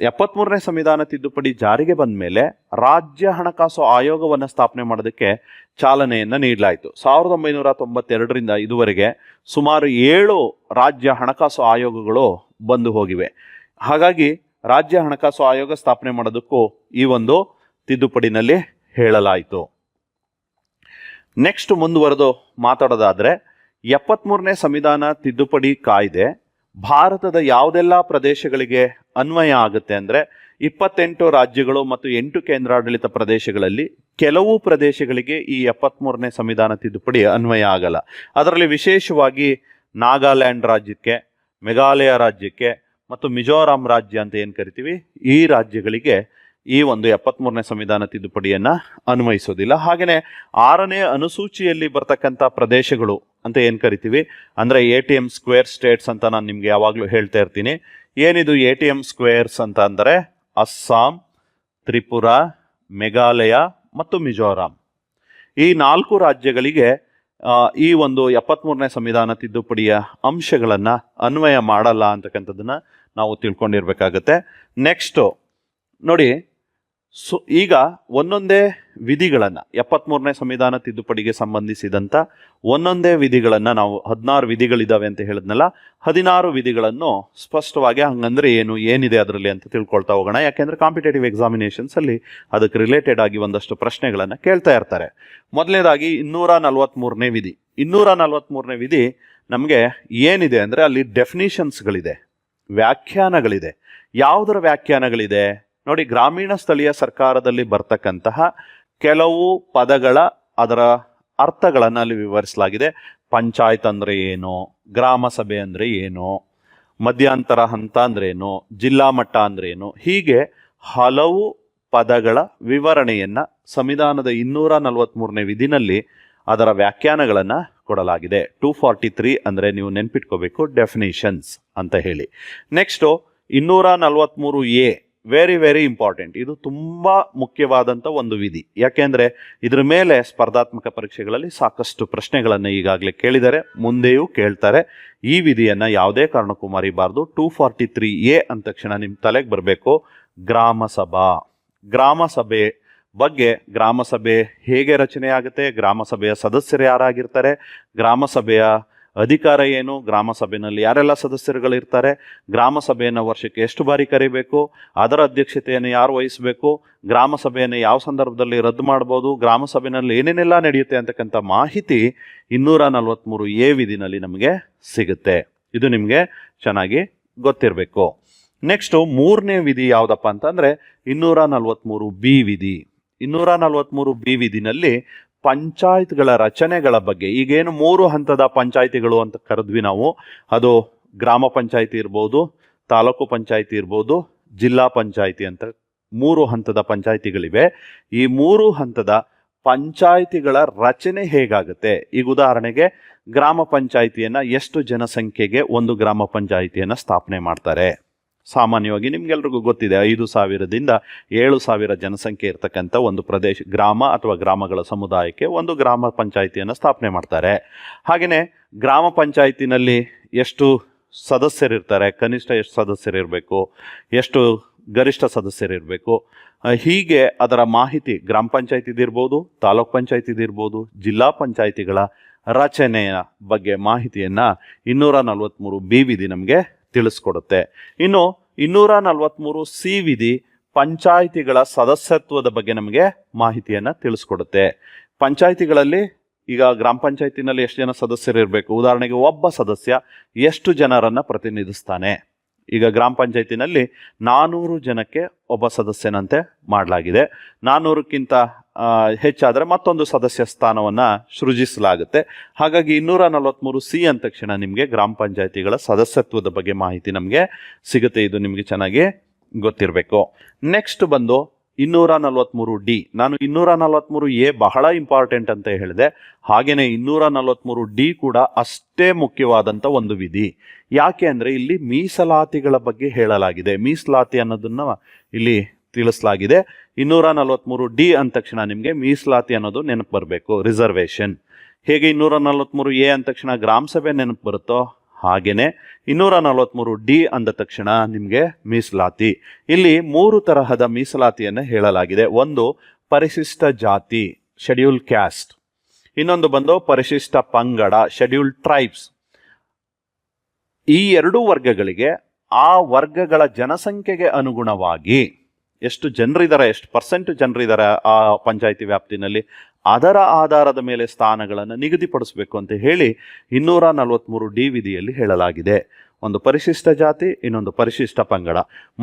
73ನೇ ಸಂವಿಧಾನ ತಿದ್ದುಪಡಿ ಜಾರಿಗೆ ಬಂದ ಮೇಲೆ ರಾಜ್ಯ ಹಣಕಾಸು ಆಯೋಗವನ್ನು ಸ್ಥಾಪನೆ ಮಾಡೋದಕ್ಕೆ ಚಾಲನೆಯನ್ನು ನೀಡಲಾಯಿತು. 1992ರಿಂದ ಇದುವರೆಗೆ ಸುಮಾರು 7 ರಾಜ್ಯ ಹಣಕಾಸು ಆಯೋಗಗಳು ಬಂದು ಹೋಗಿವೆ. ಹಾಗಾಗಿ ರಾಜ್ಯ ಹಣಕಾಸು ಆಯೋಗ ಸ್ಥಾಪನೆ ಮಾಡೋದಕ್ಕೂ ಈ ಒಂದು ತಿದ್ದುಪಡಿನಲ್ಲಿ ಹೇಳಲಾಯಿತು. ನೆಕ್ಸ್ಟ್ ಮುಂದುವರೆದು ಮಾತಾಡೋದಾದರೆ 73ನೇ ಸಂವಿಧಾನ ತಿದ್ದುಪಡಿ ಕಾಯ್ದೆ ಭಾರತದ ಯಾವುದೆಲ್ಲ ಪ್ರದೇಶಗಳಿಗೆ ಅನ್ವಯ ಆಗುತ್ತೆ ಅಂದರೆ 28 ರಾಜ್ಯಗಳು ಮತ್ತು 8 ಕೇಂದ್ರಾಡಳಿತ ಪ್ರದೇಶಗಳಲ್ಲಿ ಕೆಲವು ಪ್ರದೇಶಗಳಿಗೆ ಈ 73ನೇ ಸಂವಿಧಾನ ತಿದ್ದುಪಡಿ ಅನ್ವಯ ಆಗಲ್ಲ. ಅದರಲ್ಲಿ ವಿಶೇಷವಾಗಿ ನಾಗಾಲ್ಯಾಂಡ್ ರಾಜ್ಯಕ್ಕೆ, ಮೇಘಾಲಯ ರಾಜ್ಯಕ್ಕೆ ಮತ್ತು ಮಿಜೋರಾಂ ರಾಜ್ಯ ಅಂತ ಏನು ಕರಿತೀವಿ, ಈ ರಾಜ್ಯಗಳಿಗೆ ಈ ಒಂದು 73ನೇ ಸಂವಿಧಾನ ತಿದ್ದುಪಡಿಯನ್ನ ಅನ್ವಯಿಸೋದಿಲ್ಲ. ಹಾಗೆಯೇ 6ನೇ ಅನುಸೂಚಿಯಲ್ಲಿ ಬರ್ತಕ್ಕಂಥ ಪ್ರದೇಶಗಳು ಅಂತ ಏನು ಕರಿತೀವಿ, ಅಂದರೆ ATM ಸ್ಕ್ವೇರ್ ಸ್ಟೇಟ್ಸ್ ಅಂತ ನಾನು ನಿಮ್ಗೆ ಯಾವಾಗಲೂ ಹೇಳ್ತಾ ಇರ್ತೀನಿ. ಏನಿದು ATM ಸ್ಕ್ವೇರ್ಸ್ ಅಂತ ಅಂದರೆ ಅಸ್ಸಾಂ, ತ್ರಿಪುರಾ, ಮೇಘಾಲಯ ಮತ್ತು ಮಿಜೋರಾಂ, ಈ 4 ರಾಜ್ಯಗಳಿಗೆ ಈ ಒಂದು 73ನೇ ಸಂವಿಧಾನ ತಿದ್ದುಪಡಿಯ ಅಂಶಗಳನ್ನು ಅನ್ವಯ ಮಾಡಲ್ಲ ಅಂತಕ್ಕಂಥದ್ದನ್ನ ನಾವು ತಿಳ್ಕೊಂಡಿರ್ಬೇಕಾಗತ್ತೆ. ನೆಕ್ಸ್ಟು ನೋಡಿ, ಈಗ ಒಂದೊಂದೇ ವಿಧಿಗಳನ್ನು 73ನೇ ಸಂವಿಧಾನ ತಿದ್ದುಪಡಿಗೆ ಸಂಬಂಧಿಸಿದಂಥ ಒಂದೊಂದೇ ವಿಧಿಗಳನ್ನು ನಾವು 16 ವಿಧಿಗಳಿದ್ದಾವೆ ಅಂತ ಹೇಳಿದ್ನಲ್ಲ, 16 ವಿಧಿಗಳನ್ನು ಸ್ಪಷ್ಟವಾಗಿ ಹಂಗಂದ್ರೆ ಏನಿದೆ ಅದರಲ್ಲಿ ಅಂತ ತಿಳ್ಕೊಳ್ತಾ ಹೋಗೋಣ. ಯಾಕೆಂದರೆ ಕಾಂಪಿಟೇಟಿವ್ ಎಕ್ಸಾಮಿನೇಷನ್ಸಲ್ಲಿ ಅದಕ್ಕೆ ರಿಲೇಟೆಡ್ ಆಗಿ ಒಂದಷ್ಟು ಪ್ರಶ್ನೆಗಳನ್ನು ಕೇಳ್ತಾ ಇರ್ತಾರೆ. ಮೊದಲನೇದಾಗಿ 243ನೇ ವಿಧಿ. 243ನೇ ವಿಧಿ ನಮಗೆ ಏನಿದೆ ಅಂದರೆ ಅಲ್ಲಿ ಡೆಫಿನಿಷನ್ಸ್ಗಳಿದೆ, ವ್ಯಾಖ್ಯಾನಗಳಿದೆ. ಯಾವುದರ ವ್ಯಾಖ್ಯಾನಗಳಿದೆ ನೋಡಿ, ಗ್ರಾಮೀಣ ಸ್ಥಳೀಯ ಸರ್ಕಾರದಲ್ಲಿ ಬರ್ತಕ್ಕಂತಹ ಕೆಲವು ಪದಗಳ ಅದರ ಅರ್ಥಗಳನ್ನು ಅಲ್ಲಿ ವಿವರಿಸಲಾಗಿದೆ. ಪಂಚಾಯತ್ ಅಂದರೆ ಏನು, ಗ್ರಾಮ ಸಭೆ ಅಂದರೆ ಏನು, ಮಧ್ಯಂತರ ಹಂತ ಅಂದ್ರೆ ಏನು, ಜಿಲ್ಲಾ ಮಟ್ಟ ಅಂದ್ರೆ ಏನು, ಹೀಗೆ ಹಲವು ಪದಗಳ ವಿವರಣೆಯನ್ನ ಸಂವಿಧಾನದ 243ನೇ ವಿಧಿನಲ್ಲಿ ಅದರ ವ್ಯಾಖ್ಯಾನಗಳನ್ನು ಕೊಡಲಾಗಿದೆ. 243 ಅಂದರೆ ನೀವು ನೆನ್ಪಿಟ್ಕೋಬೇಕು ಡೆಫಿನೇಷನ್ಸ್ ಅಂತ ಹೇಳಿ. Next 243A, very very important. ಇದು ತುಂಬ ಮುಖ್ಯವಾದಂಥ ಒಂದು ವಿಧಿ. ಯಾಕೆಂದರೆ ಇದ್ರ ಮೇಲೆ ಸ್ಪರ್ಧಾತ್ಮಕ ಪರೀಕ್ಷೆಗಳಲ್ಲಿ ಸಾಕಷ್ಟು ಪ್ರಶ್ನೆಗಳನ್ನು ಈಗಾಗಲೇ ಕೇಳಿದ್ದಾರೆ, ಮುಂದೆಯೂ ಕೇಳ್ತಾರೆ. ಈ ವಿಧಿಯನ್ನು ಯಾವುದೇ ಕಾರಣಕ್ಕೂ ಮರಿಬಾರ್ದು. 243A ಅಂದ ತಕ್ಷಣ ನಿಮ್ಮ ತಲೆಗೆ ಬರಬೇಕು ಗ್ರಾಮ ಸಭಾ. ಗ್ರಾಮ ಸಭೆ ಬಗ್ಗೆ, ಗ್ರಾಮ ಸಭೆ ಹೇಗೆ ರಚನೆ ಆಗುತ್ತೆ, ಗ್ರಾಮ ಸಭೆಯ ಸದಸ್ಯರು ಯಾರಾಗಿರ್ತಾರೆ, ಗ್ರಾಮ ಸಭೆಯ ಅಧಿಕಾರ ಏನು, ಗ್ರಾಮ ಸಭೆಯಲ್ಲಿ ಯಾರೆಲ್ಲ ಸದಸ್ಯರುಗಳಿರ್ತಾರೆ, ಗ್ರಾಮ ಸಭೆಯನ್ನು ವರ್ಷಕ್ಕೆ ಎಷ್ಟು ಬಾರಿ ಕರಿಬೇಕು, ಅದರ ಅಧ್ಯಕ್ಷತೆಯನ್ನು ಯಾರು ವಹಿಸಬೇಕು, ಗ್ರಾಮ ಸಭೆಯನ್ನು ಯಾವ ಸಂದರ್ಭದಲ್ಲಿ ರದ್ದು ಮಾಡ್ಬೋದು, ಗ್ರಾಮ ಸಭೆಯಲ್ಲಿ ಏನೇನೆಲ್ಲ ನಡೆಯುತ್ತೆ ಅಂತಕ್ಕಂಥ ಮಾಹಿತಿ 243A ವಿಧಿನಲ್ಲಿ ನಮಗೆ ಸಿಗುತ್ತೆ. ಇದು ನಿಮಗೆ ಚೆನ್ನಾಗಿ ಗೊತ್ತಿರಬೇಕು. ನೆಕ್ಸ್ಟು 3ನೇ ವಿಧಿ ಯಾವುದಪ್ಪ ಅಂತಂದರೆ 243B ವಿಧಿ. 243B ವಿಧಿನಲ್ಲಿ ಪಂಚಾಯತ್ಗಳ ರಚನೆಗಳ ಬಗ್ಗೆ, ಈಗೇನು 3 ಹಂತದ ಪಂಚಾಯಿತಿಗಳು ಅಂತ ಕರೆದ್ವಿ ನಾವು, ಅದು ಗ್ರಾಮ ಪಂಚಾಯಿತಿ ಇರ್ಬೋದು, ತಾಲೂಕು ಪಂಚಾಯಿತಿ ಇರ್ಬೋದು, ಜಿಲ್ಲಾ ಪಂಚಾಯಿತಿ ಅಂತ 3 ಹಂತದ ಪಂಚಾಯಿತಿಗಳಿವೆ. ಈ 3 ಹಂತದ ಪಂಚಾಯಿತಿಗಳ ರಚನೆ ಹೇಗಾಗುತ್ತೆ, ಈಗ ಉದಾಹರಣೆಗೆ ಗ್ರಾಮ ಪಂಚಾಯಿತಿಯನ್ನು ಎಷ್ಟು ಜನಸಂಖ್ಯೆಗೆ ಒಂದು ಗ್ರಾಮ ಪಂಚಾಯಿತಿಯನ್ನು ಸ್ಥಾಪನೆ ಮಾಡ್ತಾರೆ. ಸಾಮಾನ್ಯವಾಗಿ ನಿಮ್ಗೆಲ್ರಿಗೂ ಗೊತ್ತಿದೆ, 5,000ದಿಂದ 7,000 ಜನಸಂಖ್ಯೆ ಇರತಕ್ಕಂಥ ಒಂದು ಪ್ರದೇಶ, ಗ್ರಾಮ ಅಥವಾ ಗ್ರಾಮಗಳ ಸಮುದಾಯಕ್ಕೆ ಒಂದು ಗ್ರಾಮ ಪಂಚಾಯಿತಿಯನ್ನು ಸ್ಥಾಪನೆ ಮಾಡ್ತಾರೆ. ಹಾಗೆಯೇ ಗ್ರಾಮ ಪಂಚಾಯಿತಿನಲ್ಲಿ ಎಷ್ಟು ಸದಸ್ಯರಿರ್ತಾರೆ, ಕನಿಷ್ಠ ಎಷ್ಟು ಸದಸ್ಯರಿರಬೇಕು, ಎಷ್ಟು ಗರಿಷ್ಠ ಸದಸ್ಯರಿರಬೇಕು, ಹೀಗೆ ಅದರ ಮಾಹಿತಿ ಗ್ರಾಮ ಪಂಚಾಯಿತಿದಿರ್ಬೋದು, ತಾಲೂಕ್ ಪಂಚಾಯಿತಿದಿರ್ಬೋದು, ಜಿಲ್ಲಾ ಪಂಚಾಯಿತಿಗಳ ರಚನೆಯ ಬಗ್ಗೆ ಮಾಹಿತಿಯನ್ನು 243B ವಿಧಿ ನಮಗೆ ತಿಳಿಸ್ಕೊಡುತ್ತೆ. ಇನ್ನು 243C ವಿಧಿ ಪಂಚಾಯಿತಿಗಳ ಸದಸ್ಯತ್ವದ ಬಗ್ಗೆ ನಮಗೆ ಮಾಹಿತಿಯನ್ನು ತಿಳಿಸ್ಕೊಡುತ್ತೆ. ಪಂಚಾಯಿತಿಗಳಲ್ಲಿ ಈಗ ಗ್ರಾಮ ಪಂಚಾಯಿತಿನಲ್ಲಿ ಎಷ್ಟು ಜನ ಸದಸ್ಯರು ಇರಬೇಕು, ಉದಾಹರಣೆಗೆ ಒಬ್ಬ ಸದಸ್ಯ ಎಷ್ಟು ಜನರನ್ನು ಪ್ರತಿನಿಧಿಸ್ತಾನೆ. ಈಗ ಗ್ರಾಮ ಪಂಚಾಯಿತಿನಲ್ಲಿ 400 ಜನಕ್ಕೆ ಒಬ್ಬ ಸದಸ್ಯನಂತೆ ಮಾಡಲಾಗಿದೆ. 400ಕ್ಕಿಂತ ಹೆಚ್ಚಾದರೆ ಮತ್ತೊಂದು ಸದಸ್ಯ ಸ್ಥಾನವನ್ನು ಸೃಜಿಸಲಾಗುತ್ತೆ. ಹಾಗಾಗಿ 243C ಅಂದ ತಕ್ಷಣ ನಿಮಗೆ ಗ್ರಾಮ ಪಂಚಾಯಿತಿಗಳ ಸದಸ್ಯತ್ವದ ಬಗ್ಗೆ ಮಾಹಿತಿ ನಮಗೆ ಸಿಗುತ್ತೆ. ಇದು ನಿಮಗೆ ಚೆನ್ನಾಗಿ ಗೊತ್ತಿರಬೇಕು. ನೆಕ್ಸ್ಟ್ ಬಂದು 243D. ನಾನು 243A ಬಹಳ ಇಂಪಾರ್ಟೆಂಟ್ ಅಂತ ಹೇಳಿದೆ, ಹಾಗೆಯೇ 243D ಕೂಡ ಅಷ್ಟೇ ಮುಖ್ಯವಾದಂಥ ಒಂದು ವಿಧಿ. ಯಾಕೆ ಅಂದರೆ ಇಲ್ಲಿ ಮೀಸಲಾತಿಗಳ ಬಗ್ಗೆ ಹೇಳಲಾಗಿದೆ. ಮೀಸಲಾತಿ ಅನ್ನೋದನ್ನು ಇಲ್ಲಿ ತಿಳಿಸಲಾಗಿದೆ. 243D ಅಂದ ತಕ್ಷಣ ನಿಮಗೆ ಮೀಸಲಾತಿ ಅನ್ನೋದು ನೆನಪು ಬರಬೇಕು, ರಿಸರ್ವೇಷನ್. ಹೇಗೆ 243A ಅಂದ ತಕ್ಷಣ ಗ್ರಾಮ ಸಭೆ ನೆನಪು ಬರುತ್ತೋ ಹಾಗೆಯೇ 243D ಅಂದ ತಕ್ಷಣ ನಿಮಗೆ ಮೀಸಲಾತಿ. ಇಲ್ಲಿ 3 ತರಹದ ಮೀಸಲಾತಿಯನ್ನು ಹೇಳಲಾಗಿದೆ. ಒಂದು ಪರಿಶಿಷ್ಟ ಜಾತಿ, ಶೆಡ್ಯೂಲ್ ಕ್ಯಾಸ್ಟ್. ಇನ್ನೊಂದು ಬಂದು ಪರಿಶಿಷ್ಟ ಪಂಗಡ, ಶೆಡ್ಯೂಲ್ ಟ್ರೈಬ್ಸ್. ಈ 2 ವರ್ಗಗಳಿಗೆ ಆ ವರ್ಗಗಳ ಜನಸಂಖ್ಯೆಗೆ ಅನುಗುಣವಾಗಿ ಎಷ್ಟು ಜನರಿದ್ದಾರೆ, ಎಷ್ಟು ಪರ್ಸೆಂಟ್ ಜನರಿದ್ದಾರೆ ಆ ಪಂಚಾಯಿತಿ ವ್ಯಾಪ್ತಿನಲ್ಲಿ, ಅದರ ಆಧಾರದ ಮೇಲೆ ಸ್ಥಾನಗಳನ್ನು ನಿಗದಿಪಡಿಸಬೇಕು ಅಂತ ಹೇಳಿ 243D ವಿಧಿಯಲ್ಲಿ ಹೇಳಲಾಗಿದೆ. ಒಂದು ಪರಿಶಿಷ್ಟ ಜಾತಿ, ಇನ್ನೊಂದು ಪರಿಶಿಷ್ಟ ಪಂಗಡ.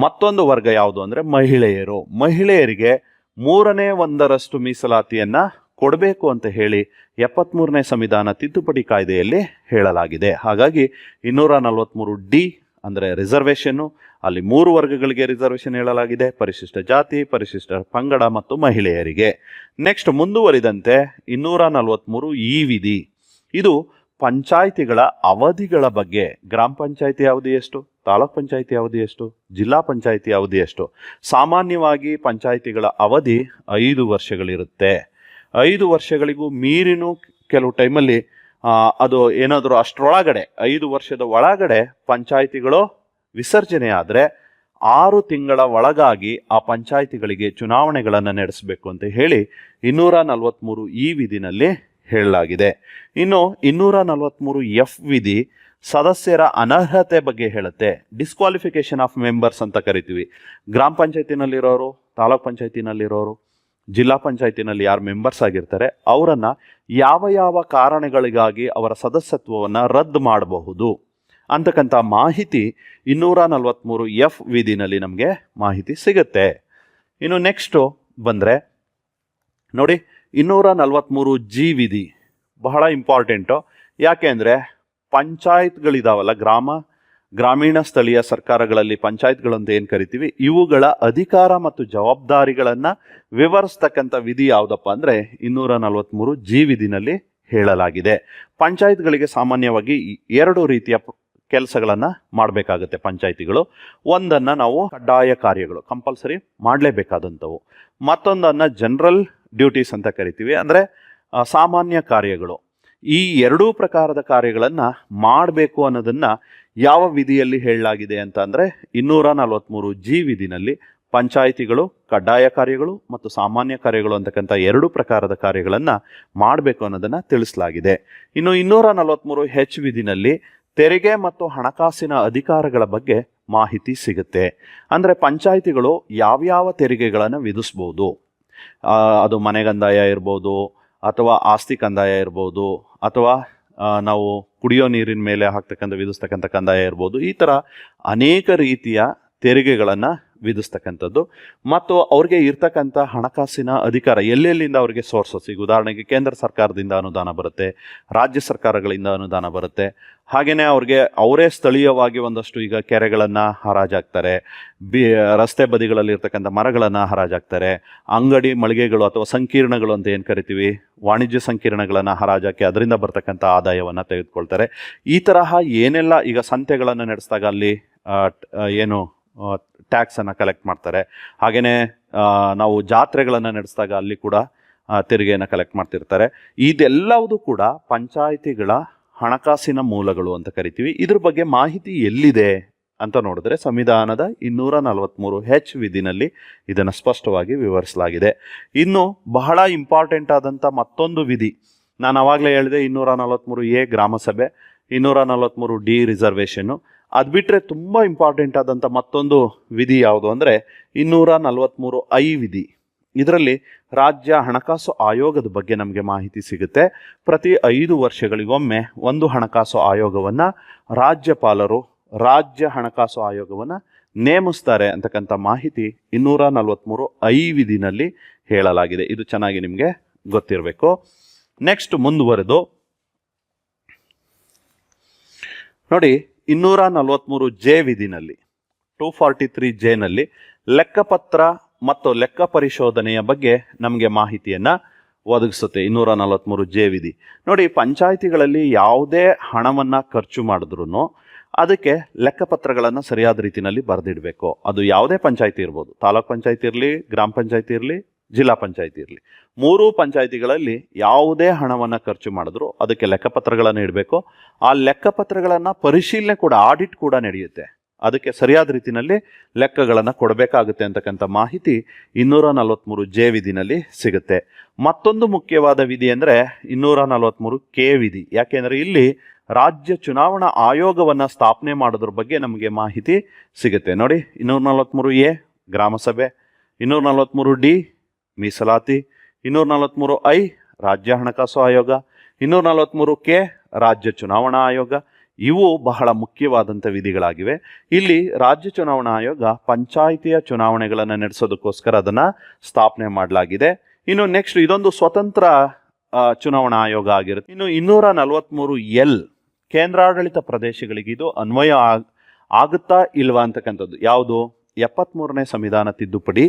ಮತ್ತೊಂದು ವರ್ಗ ಯಾವುದು ಅಂದರೆ ಮಹಿಳೆಯರು. ಮಹಿಳೆಯರಿಗೆ 1/3 ಮೀಸಲಾತಿಯನ್ನು ಕೊಡಬೇಕು ಅಂತ ಹೇಳಿ 73ನೇ ಸಂವಿಧಾನ ತಿದ್ದುಪಡಿ ಕಾಯ್ದೆಯಲ್ಲಿ ಹೇಳಲಾಗಿದೆ. ಹಾಗಾಗಿ 243D ಅಂದರೆ ರಿಸರ್ವೇಷನ್ನು. ಅಲ್ಲಿ 3 ವರ್ಗಗಳಿಗೆ ರಿಸರ್ವೇಷನ್ ಹೇಳಲಾಗಿದೆ: ಪರಿಶಿಷ್ಟ ಜಾತಿ, ಪರಿಶಿಷ್ಟ ಪಂಗಡ ಮತ್ತು ಮಹಿಳೆಯರಿಗೆ. ನೆಕ್ಸ್ಟ್ ಮುಂದುವರಿದಂತೆ 243 ಈ ವಿಧಿ. ಇದು ಪಂಚಾಯಿತಿಗಳ ಅವಧಿಗಳ ಬಗ್ಗೆ. ಗ್ರಾಮ ಪಂಚಾಯಿತಿ ಅವಧಿ ಎಷ್ಟು, ತಾಲೂಕ್ ಪಂಚಾಯಿತಿ ಅವಧಿ ಎಷ್ಟು, ಜಿಲ್ಲಾ ಪಂಚಾಯಿತಿ ಅವಧಿ ಎಷ್ಟು. ಸಾಮಾನ್ಯವಾಗಿ ಪಂಚಾಯಿತಿಗಳ ಅವಧಿ 5 ವರ್ಷಗಳಿರುತ್ತೆ. 5 ವರ್ಷಗಳಿಗೂ ಮೀರಿನೂ ಕೆಲವು ಟೈಮಲ್ಲಿ ಅದು ಏನಾದರೂ ಅಷ್ಟರೊಳಗಡೆ 5 ವರ್ಷದ ಒಳಗಡೆ ಪಂಚಾಯಿತಿಗಳು ವಿಸರ್ಜನೆ ಆದರೆ 6 ತಿಂಗಳ ಒಳಗಾಗಿ ಆ ಪಂಚಾಯಿತಿಗಳಿಗೆ ಚುನಾವಣೆಗಳನ್ನು ನಡೆಸಬೇಕು ಅಂತ ಹೇಳಿ 243 ಈ ವಿಧಿನಲ್ಲಿ ಹೇಳಲಾಗಿದೆ. ಇನ್ನು 243 ಎಫ್ ವಿಧಿ ಸದಸ್ಯರ ಅನರ್ಹತೆ ಬಗ್ಗೆ ಹೇಳುತ್ತೆ. ಡಿಸ್ಕ್ವಾಲಿಫಿಕೇಶನ್ ಆಫ್ ಮೆಂಬರ್ಸ್ ಅಂತ ಕರಿತೀವಿ. ಗ್ರಾಮ ಪಂಚಾಯತಿನಲ್ಲಿರೋರು, ತಾಲೂಕ್ ಪಂಚಾಯತಿನಲ್ಲಿರೋರು, ಜಿಲ್ಲಾ ಪಂಚಾಯತಿನಲ್ಲಿ ಯಾರು ಮೆಂಬರ್ಸ್ ಆಗಿರ್ತಾರೆ ಅವರನ್ನು ಯಾವ ಯಾವ ಕಾರಣಗಳಿಗಾಗಿ ಅವರ ಸದಸ್ಯತ್ವವನ್ನು ರದ್ದು ಮಾಡಬಹುದು ಅಂತಕ್ಕಂಥ ಮಾಹಿತಿ 243 ಎಫ್ ವಿಧಿನಲ್ಲಿ ನಮಗೆ ಮಾಹಿತಿ ಸಿಗುತ್ತೆ. ಇನ್ನು ನೆಕ್ಸ್ಟು ಬಂದರೆ ನೋಡಿ, 243 ಜಿ ವಿಧಿ ಬಹಳ ಇಂಪಾರ್ಟೆಂಟು. ಯಾಕೆ ಅಂದರೆ ಪಂಚಾಯತ್ಗಳಿದಾವಲ್ಲ, ಗ್ರಾಮೀಣ ಸ್ಥಳೀಯ ಸರ್ಕಾರಗಳಲ್ಲಿ ಪಂಚಾಯತ್ಗಳಂತ ಏನು ಕರಿತೀವಿ, ಇವುಗಳ ಅಧಿಕಾರ ಮತ್ತು ಜವಾಬ್ದಾರಿಗಳನ್ನು ವಿವರಿಸ್ತಕ್ಕಂಥ ವಿಧಿ ಯಾವುದಪ್ಪ ಅಂದರೆ 243 ಜಿ ವಿಧಿನಲ್ಲಿ ಹೇಳಲಾಗಿದೆ. ಪಂಚಾಯತ್ಗಳಿಗೆ ಸಾಮಾನ್ಯವಾಗಿ 2 ರೀತಿಯ ಕೆಲಸಗಳನ್ನು ಮಾಡಬೇಕಾಗುತ್ತೆ ಪಂಚಾಯತಿಗಳು. ಒಂದನ್ನು ನಾವು ಕಡ್ಡಾಯ ಕಾರ್ಯಗಳು, ಕಂಪಲ್ಸರಿ ಮಾಡಲೇಬೇಕಾದಂಥವು. ಮತ್ತೊಂದನ್ನು ಜನರಲ್ ಡ್ಯೂಟೀಸ್ ಅಂತ ಕರಿತೀವಿ, ಅಂದರೆ ಸಾಮಾನ್ಯ ಕಾರ್ಯಗಳು. ಈ 2 ಪ್ರಕಾರದ ಕಾರ್ಯಗಳನ್ನು ಮಾಡಬೇಕು ಅನ್ನೋದನ್ನು ಯಾವ ವಿಧಿಯಲ್ಲಿ ಹೇಳಲಾಗಿದೆ ಅಂತ ಅಂದರೆ 243 ಜಿ ವಿಧಿನಲ್ಲಿ ಪಂಚಾಯಿತಿಗಳು ಕಡ್ಡಾಯ ಕಾರ್ಯಗಳು ಮತ್ತು ಸಾಮಾನ್ಯ ಕಾರ್ಯಗಳು ಅಂತಕ್ಕಂಥ 2 ಪ್ರಕಾರದ ಕಾರ್ಯಗಳನ್ನು ಮಾಡಬೇಕು ಅನ್ನೋದನ್ನು ತಿಳಿಸಲಾಗಿದೆ. ಇನ್ನು 243 ಹೆಚ್ ವಿಧಿನಲ್ಲಿ ತೆರಿಗೆ ಮತ್ತು ಹಣಕಾಸಿನ ಅಧಿಕಾರಗಳ ಬಗ್ಗೆ ಮಾಹಿತಿ ಸಿಗುತ್ತೆ. ಅಂದರೆ ಪಂಚಾಯಿತಿಗಳು ಯಾವ್ಯಾವ ತೆರಿಗೆಗಳನ್ನು ವಿಧಿಸ್ಬೋದು, ಅದು ಮನೆ ಕಂದಾಯ ಇರ್ಬೋದು, ಅಥವಾ ಆಸ್ತಿ ಕಂದಾಯ ಇರ್ಬೋದು, ಅಥವಾ ನಾವು ಕುಡಿಯೋ ನೀರಿನ ಮೇಲೆ ವಿಧಿಸ್ತಕ್ಕಂಥ ಕಂದಾಯ ಇರ್ಬೋದು. ಈ ಥರ ಅನೇಕ ರೀತಿಯ ತೆರಿಗೆಗಳನ್ನು ವಿಧಿಸ್ತಕ್ಕಂಥದ್ದು. ಮತ್ತು ಅವ್ರಿಗೆ ಇರ್ತಕ್ಕಂಥ ಹಣಕಾಸಿನ ಅಧಿಕಾರ ಎಲ್ಲೆಲ್ಲಿಂದ ಅವ್ರಿಗೆ ಸೋರ್ಸಸ್, ಈಗ ಉದಾಹರಣೆಗೆ ಕೇಂದ್ರ ಸರ್ಕಾರದಿಂದ ಅನುದಾನ ಬರುತ್ತೆ, ರಾಜ್ಯ ಸರ್ಕಾರಗಳಿಂದ ಅನುದಾನ ಬರುತ್ತೆ. ಹಾಗೆಯೇ ಅವ್ರಿಗೆ ಅವರೇ ಸ್ಥಳೀಯವಾಗಿ ಒಂದಷ್ಟು ಈಗ ಕೆರೆಗಳನ್ನು ಹರಾಜಾಕ್ತಾರೆ, ರಸ್ತೆ ಬದಿಗಳಲ್ಲಿ ಇರ್ತಕ್ಕಂಥ ಮರಗಳನ್ನು ಹರಾಜಾಕ್ತಾರೆ, ಅಂಗಡಿ ಮಳಿಗೆಗಳು ಅಥವಾ ಸಂಕೀರ್ಣಗಳು ಅಂತ ಏನು ಕರಿತೀವಿ, ವಾಣಿಜ್ಯ ಸಂಕೀರ್ಣಗಳನ್ನು ಹರಾಜಾಕಿ ಅದರಿಂದ ಬರ್ತಕ್ಕಂಥ ಆದಾಯವನ್ನು ತೆಗೆದುಕೊಳ್ತಾರೆ. ಈ ತರಹ ಏನೆಲ್ಲ ಈಗ ಸಂತೆಗಳನ್ನು ನಡೆಸಿದಾಗ ಅಲ್ಲಿ ಏನು ಟ್ಯಾಕ್ಸನ್ನು ಕಲೆಕ್ಟ್ ಮಾಡ್ತಾರೆ. ಹಾಗೆಯೇ ನಾವು ಜಾತ್ರೆಗಳನ್ನು ನಡೆಸಿದಾಗ ಅಲ್ಲಿ ಕೂಡ ತೆರಿಗೆಯನ್ನು ಕಲೆಕ್ಟ್ ಮಾಡ್ತಿರ್ತಾರೆ. ಇದೆಲ್ಲವೂ ಕೂಡ ಪಂಚಾಯಿತಿಗಳ ಹಣಕಾಸಿನ ಮೂಲಗಳು ಅಂತ ಕರಿತೀವಿ. ಇದ್ರ ಬಗ್ಗೆ ಮಾಹಿತಿ ಎಲ್ಲಿದೆ ಅಂತ ನೋಡಿದ್ರೆ ಸಂವಿಧಾನದ 243 ಹೆಚ್ ವಿಧಿನಲ್ಲಿ ಇದನ್ನು ಸ್ಪಷ್ಟವಾಗಿ ವಿವರಿಸಲಾಗಿದೆ. ಇನ್ನು ಬಹಳ ಇಂಪಾರ್ಟೆಂಟ್ ಆದಂಥ ಮತ್ತೊಂದು ವಿಧಿ, ನಾನು ಆವಾಗಲೇ ಹೇಳಿದೆ 243 ಎ ಗ್ರಾಮಸಭೆ, 243 ಡಿ ರಿಸರ್ವೇಷನ್ನು. ಅದು ಬಿಟ್ಟರೆ ತುಂಬ ಇಂಪಾರ್ಟೆಂಟ್ ಆದಂಥ ಮತ್ತೊಂದು ವಿಧಿ ಯಾವುದು ಅಂದರೆ 243 ಐ ವಿಧಿ. ಇದರಲ್ಲಿ ರಾಜ್ಯ ಹಣಕಾಸು ಆಯೋಗದ ಬಗ್ಗೆ ನಮಗೆ ಮಾಹಿತಿ ಸಿಗುತ್ತೆ. ಪ್ರತಿ 5 ವರ್ಷಗಳಿಗೊಮ್ಮೆ ಒಂದು ಹಣಕಾಸು ಆಯೋಗವನ್ನು ರಾಜ್ಯಪಾಲರು ರಾಜ್ಯ ಹಣಕಾಸು ಆಯೋಗವನ್ನು ನೇಮಿಸ್ತಾರೆ ಅಂತಕ್ಕಂಥ ಮಾಹಿತಿ 243 ಐ ವಿಧಿನಲ್ಲಿ ಹೇಳಲಾಗಿದೆ. ಇದು ಚೆನ್ನಾಗಿ ನಿಮಗೆ ಗೊತ್ತಿರಬೇಕು. ನೆಕ್ಸ್ಟ್ ಮುಂದುವರೆದು ನೋಡಿ, 243 ಜೆ ವಿಧಿನಲ್ಲಿ 243 ಜೆನಲ್ಲಿ ಲೆಕ್ಕಪತ್ರ ಮತ್ತು ಲೆಕ್ಕ ಪರಿಶೋಧನೆಯ ಬಗ್ಗೆ ನಮಗೆ ಮಾಹಿತಿಯನ್ನು ಒದಗಿಸುತ್ತೆ 243 ಜೆ ವಿಧಿ. ನೋಡಿ, ಪಂಚಾಯಿತಿಗಳಲ್ಲಿ ಯಾವುದೇ ಹಣವನ್ನು ಖರ್ಚು ಮಾಡಿದ್ರೂ ಅದಕ್ಕೆ ಲೆಕ್ಕಪತ್ರಗಳನ್ನು ಸರಿಯಾದ ರೀತಿಯಲ್ಲಿ ಬರೆದಿಡಬೇಕು. ಅದು ಯಾವುದೇ ಪಂಚಾಯಿತಿ ಇರ್ಬೋದು, ತಾಲೂಕ್ ಪಂಚಾಯಿತಿ ಇರಲಿ, ಗ್ರಾಮ ಪಂಚಾಯಿತಿ ಇರಲಿ, ಜಿಲ್ಲಾ ಪಂಚಾಯಿತಿ ಇರಲಿ. 3 ಪಂಚಾಯಿತಿಗಳಲ್ಲಿ ಯಾವುದೇ ಹಣವನ್ನು ಖರ್ಚು ಮಾಡಿದ್ರು ಅದಕ್ಕೆ ಲೆಕ್ಕಪತ್ರಗಳನ್ನು ಇಡಬೇಕು. ಆ ಲೆಕ್ಕಪತ್ರಗಳನ್ನು ಪರಿಶೀಲನೆ ಕೂಡ, ಆಡಿಟ್ ಕೂಡ ನಡೆಯುತ್ತೆ. ಅದಕ್ಕೆ ಸರಿಯಾದ ರೀತಿಯಲ್ಲಿ ಲೆಕ್ಕಗಳನ್ನು ಕೊಡಬೇಕಾಗುತ್ತೆ ಅಂತಕ್ಕಂಥ ಮಾಹಿತಿ 243 ಜೆ ವಿಧಿನಲ್ಲಿ ಸಿಗುತ್ತೆ. ಮತ್ತೊಂದು ಮುಖ್ಯವಾದ ವಿಧಿ ಅಂದರೆ 243 ಕೆ ವಿಧಿ. ಯಾಕೆಂದರೆ ಇಲ್ಲಿ ರಾಜ್ಯ ಚುನಾವಣಾ ಆಯೋಗವನ್ನು ಸ್ಥಾಪನೆ ಮಾಡೋದ್ರ ಬಗ್ಗೆ ನಮಗೆ ಮಾಹಿತಿ ಸಿಗುತ್ತೆ. ನೋಡಿ, 243 ಎ ಗ್ರಾಮಸಭೆ, 243 ಡಿ ಮೀಸಲಾತಿ, 243 ಐ ರಾಜ್ಯ ಹಣಕಾಸು ಆಯೋಗ, 243 ಕೆ ರಾಜ್ಯ ಚುನಾವಣಾ ಆಯೋಗ. ಇವು ಬಹಳ ಮುಖ್ಯವಾದಂಥ ವಿಧಿಗಳಾಗಿವೆ. ಇಲ್ಲಿ ರಾಜ್ಯ ಚುನಾವಣಾ ಆಯೋಗ ಪಂಚಾಯಿತಿಯ ಚುನಾವಣೆಗಳನ್ನು ನಡೆಸೋದಕ್ಕೋಸ್ಕರ ಅದನ್ನು ಸ್ಥಾಪನೆ ಮಾಡಲಾಗಿದೆ. ಇನ್ನು ನೆಕ್ಸ್ಟ್ ಇದೊಂದು ಸ್ವತಂತ್ರ ಚುನಾವಣಾ ಆಯೋಗ ಆಗಿರುತ್ತೆ. ಇನ್ನು 243 ಎಲ್ ಕೇಂದ್ರಾಡಳಿತ ಪ್ರದೇಶಗಳಿಗೆ ಇದು ಅನ್ವಯ ಆಗುತ್ತಾ ಇಲ್ವಾ ಅಂತಕ್ಕಂಥದ್ದು. ಯಾವುದು? 73ನೇ ಸಂವಿಧಾನ ತಿದ್ದುಪಡಿ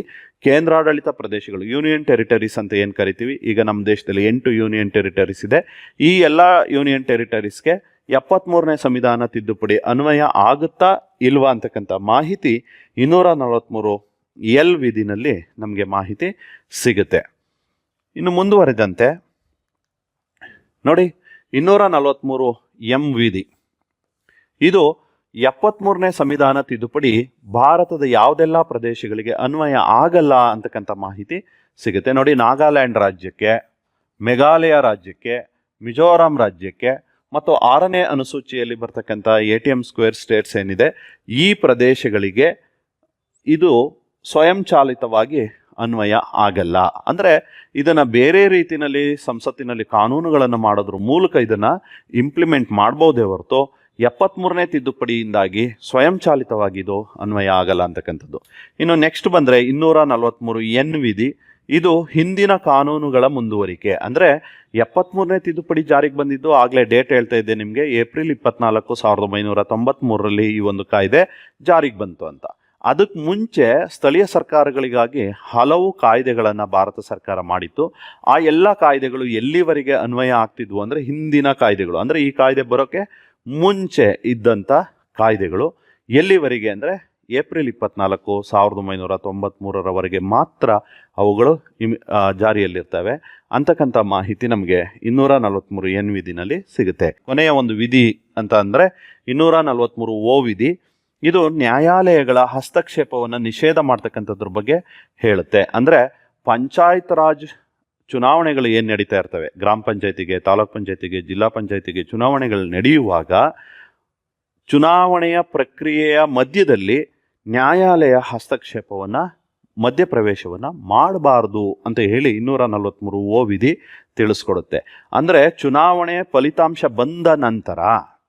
ಕೇಂದ್ರಾಡಳಿತ ಪ್ರದೇಶಗಳು, ಯೂನಿಯನ್ ಟೆರಿಟರೀಸ್ ಅಂತ ಏನು ಕರಿತೀವಿ. ಈಗ ನಮ್ಮ ದೇಶದಲ್ಲಿ 8 ಯೂನಿಯನ್ ಟೆರಿಟರೀಸ್ ಇದೆ. ಈ ಎಲ್ಲ ಯೂನಿಯನ್ ಟೆರಿಟರೀಸ್ಗೆ 73ನೇ ಸಂವಿಧಾನ ತಿದ್ದುಪಡಿ ಅನ್ವಯ ಆಗುತ್ತಾ ಇಲ್ವಾ ಅಂತಕ್ಕಂಥ ಮಾಹಿತಿ 243 ವಿಧಿನಲ್ಲಿ ನಮಗೆ ಮಾಹಿತಿ ಸಿಗುತ್ತೆ. ಇನ್ನು ಮುಂದುವರೆದಂತೆ ನೋಡಿ, 243 ವಿಧಿ ಇದು 73ನೇ ಸಂವಿಧಾನ ತಿದ್ದುಪಡಿ ಭಾರತದ ಯಾವುದೆಲ್ಲ ಪ್ರದೇಶಗಳಿಗೆ ಅನ್ವಯ ಆಗಲ್ಲ ಅಂತಕ್ಕಂಥ ಮಾಹಿತಿ ಸಿಗುತ್ತೆ. ನೋಡಿ, ನಾಗಾಲ್ಯಾಂಡ್ ರಾಜ್ಯಕ್ಕೆ, ಮೇಘಾಲಯ ರಾಜ್ಯಕ್ಕೆ, ಮಿಜೋರಾಂ ರಾಜ್ಯಕ್ಕೆ ಮತ್ತು 6ನೇ ಅನುಸೂಚಿಯಲ್ಲಿ ಬರ್ತಕ್ಕಂಥ ATM ಸ್ಕ್ವೇರ್ ಸ್ಟೇಟ್ಸ್ ಏನಿದೆ, ಈ ಪ್ರದೇಶಗಳಿಗೆ ಇದು ಸ್ವಯಂಚಾಲಿತವಾಗಿ ಅನ್ವಯ ಆಗಲ್ಲ. ಅಂದರೆ ಇದನ್ನು ಬೇರೆ ರೀತಿಯಲ್ಲಿ ಸಂಸತ್ತಿನಲ್ಲಿ ಕಾನೂನುಗಳನ್ನು ಮಾಡೋದ್ರ ಮೂಲಕ ಇದನ್ನು ಇಂಪ್ಲಿಮೆಂಟ್ ಮಾಡ್ಬೋದೇ ಹೊರತು 73ನೇ ತಿದ್ದುಪಡಿಯಿಂದಾಗಿ ಸ್ವಯಂಚಾಲಿತವಾಗಿ ಇದು ಅನ್ವಯ ಆಗಲ್ಲ ಅಂತಕ್ಕಂಥದ್ದು. ಇನ್ನು ನೆಕ್ಸ್ಟ್ ಬಂದರೆ 243 ವಿಧಿ. ಇದು ಹಿಂದಿನ ಕಾನೂನುಗಳ ಮುಂದುವರಿಕೆ. ಅಂದರೆ 73ನೇ ತಿದ್ದುಪಡಿ ಜಾರಿಗೆ ಬಂದಿದ್ದು, ಆಗಲೇ ಡೇಟ್ ಹೇಳ್ತಾ ಇದ್ದೆ ನಿಮಗೆ, ಏಪ್ರಿಲ್ 24, 1993ರಲ್ಲಿ ಈ ಒಂದು ಕಾಯ್ದೆ ಜಾರಿಗೆ ಬಂತು ಅಂತ. ಅದಕ್ಕೆ ಮುಂಚೆ ಸ್ಥಳೀಯ ಸರ್ಕಾರಗಳಿಗಾಗಿ ಹಲವು ಕಾಯ್ದೆಗಳನ್ನು ಭಾರತ ಸರ್ಕಾರ ಮಾಡಿತ್ತು. ಆ ಎಲ್ಲ ಕಾಯ್ದೆಗಳು ಎಲ್ಲಿವರೆಗೆ ಅನ್ವಯ ಆಗ್ತಿದ್ವು ಅಂದರೆ ಹಿಂದಿನ ಕಾಯ್ದೆಗಳು, ಅಂದರೆ ಈ ಕಾಯ್ದೆ ಬರೋಕ್ಕೆ ಮುಂಚೆ ಇದ್ದಂಥ ಕಾಯ್ದೆಗಳು ಎಲ್ಲಿವರೆಗೆ ಅಂದರೆ ಏಪ್ರಿಲ್ 24, 1993ರವರೆಗೆ ಮಾತ್ರ ಅವುಗಳು ಜಾರಿಯಲ್ಲಿರ್ತವೆ ಅಂತಕ್ಕಂಥ ಮಾಹಿತಿ ನಮಗೆ 243 ವಿಧಿನಲ್ಲಿ ಸಿಗುತ್ತೆ. ಕೊನೆಯ ಒಂದು ವಿಧಿ ಅಂತ ಅಂದರೆ 243 ವಿಧಿ. ಇದು ನ್ಯಾಯಾಲಯಗಳ ಹಸ್ತಕ್ಷೇಪವನ್ನು ನಿಷೇಧ ಮಾಡ್ತಕ್ಕಂಥದ್ರ ಬಗ್ಗೆ ಹೇಳುತ್ತೆ. ಅಂದರೆ ಪಂಚಾಯತ್ ರಾಜ್ ಚುನಾವಣೆಗಳು ಏನು ನಡೀತಾ ಇರ್ತವೆ, ಗ್ರಾಮ ಪಂಚಾಯತಿಗೆ, ತಾಲೂಕ್ ಪಂಚಾಯತಿಗೆ, ಜಿಲ್ಲಾ ಪಂಚಾಯತಿಗೆ ಚುನಾವಣೆಗಳು ನಡೆಯುವಾಗ ಚುನಾವಣೆಯ ಪ್ರಕ್ರಿಯೆಯ ಮಧ್ಯದಲ್ಲಿ ನ್ಯಾಯಾಲಯ ಹಸ್ತಕ್ಷೇಪವನ್ನು, ಮಧ್ಯಪ್ರವೇಶವನ್ನು ಮಾಡಬಾರ್ದು ಅಂತ ಹೇಳಿ 243 ವಿಧಿ ತಿಳಿಸ್ಕೊಡುತ್ತೆ. ಅಂದರೆ ಚುನಾವಣೆ ಫಲಿತಾಂಶ ಬಂದ ನಂತರ,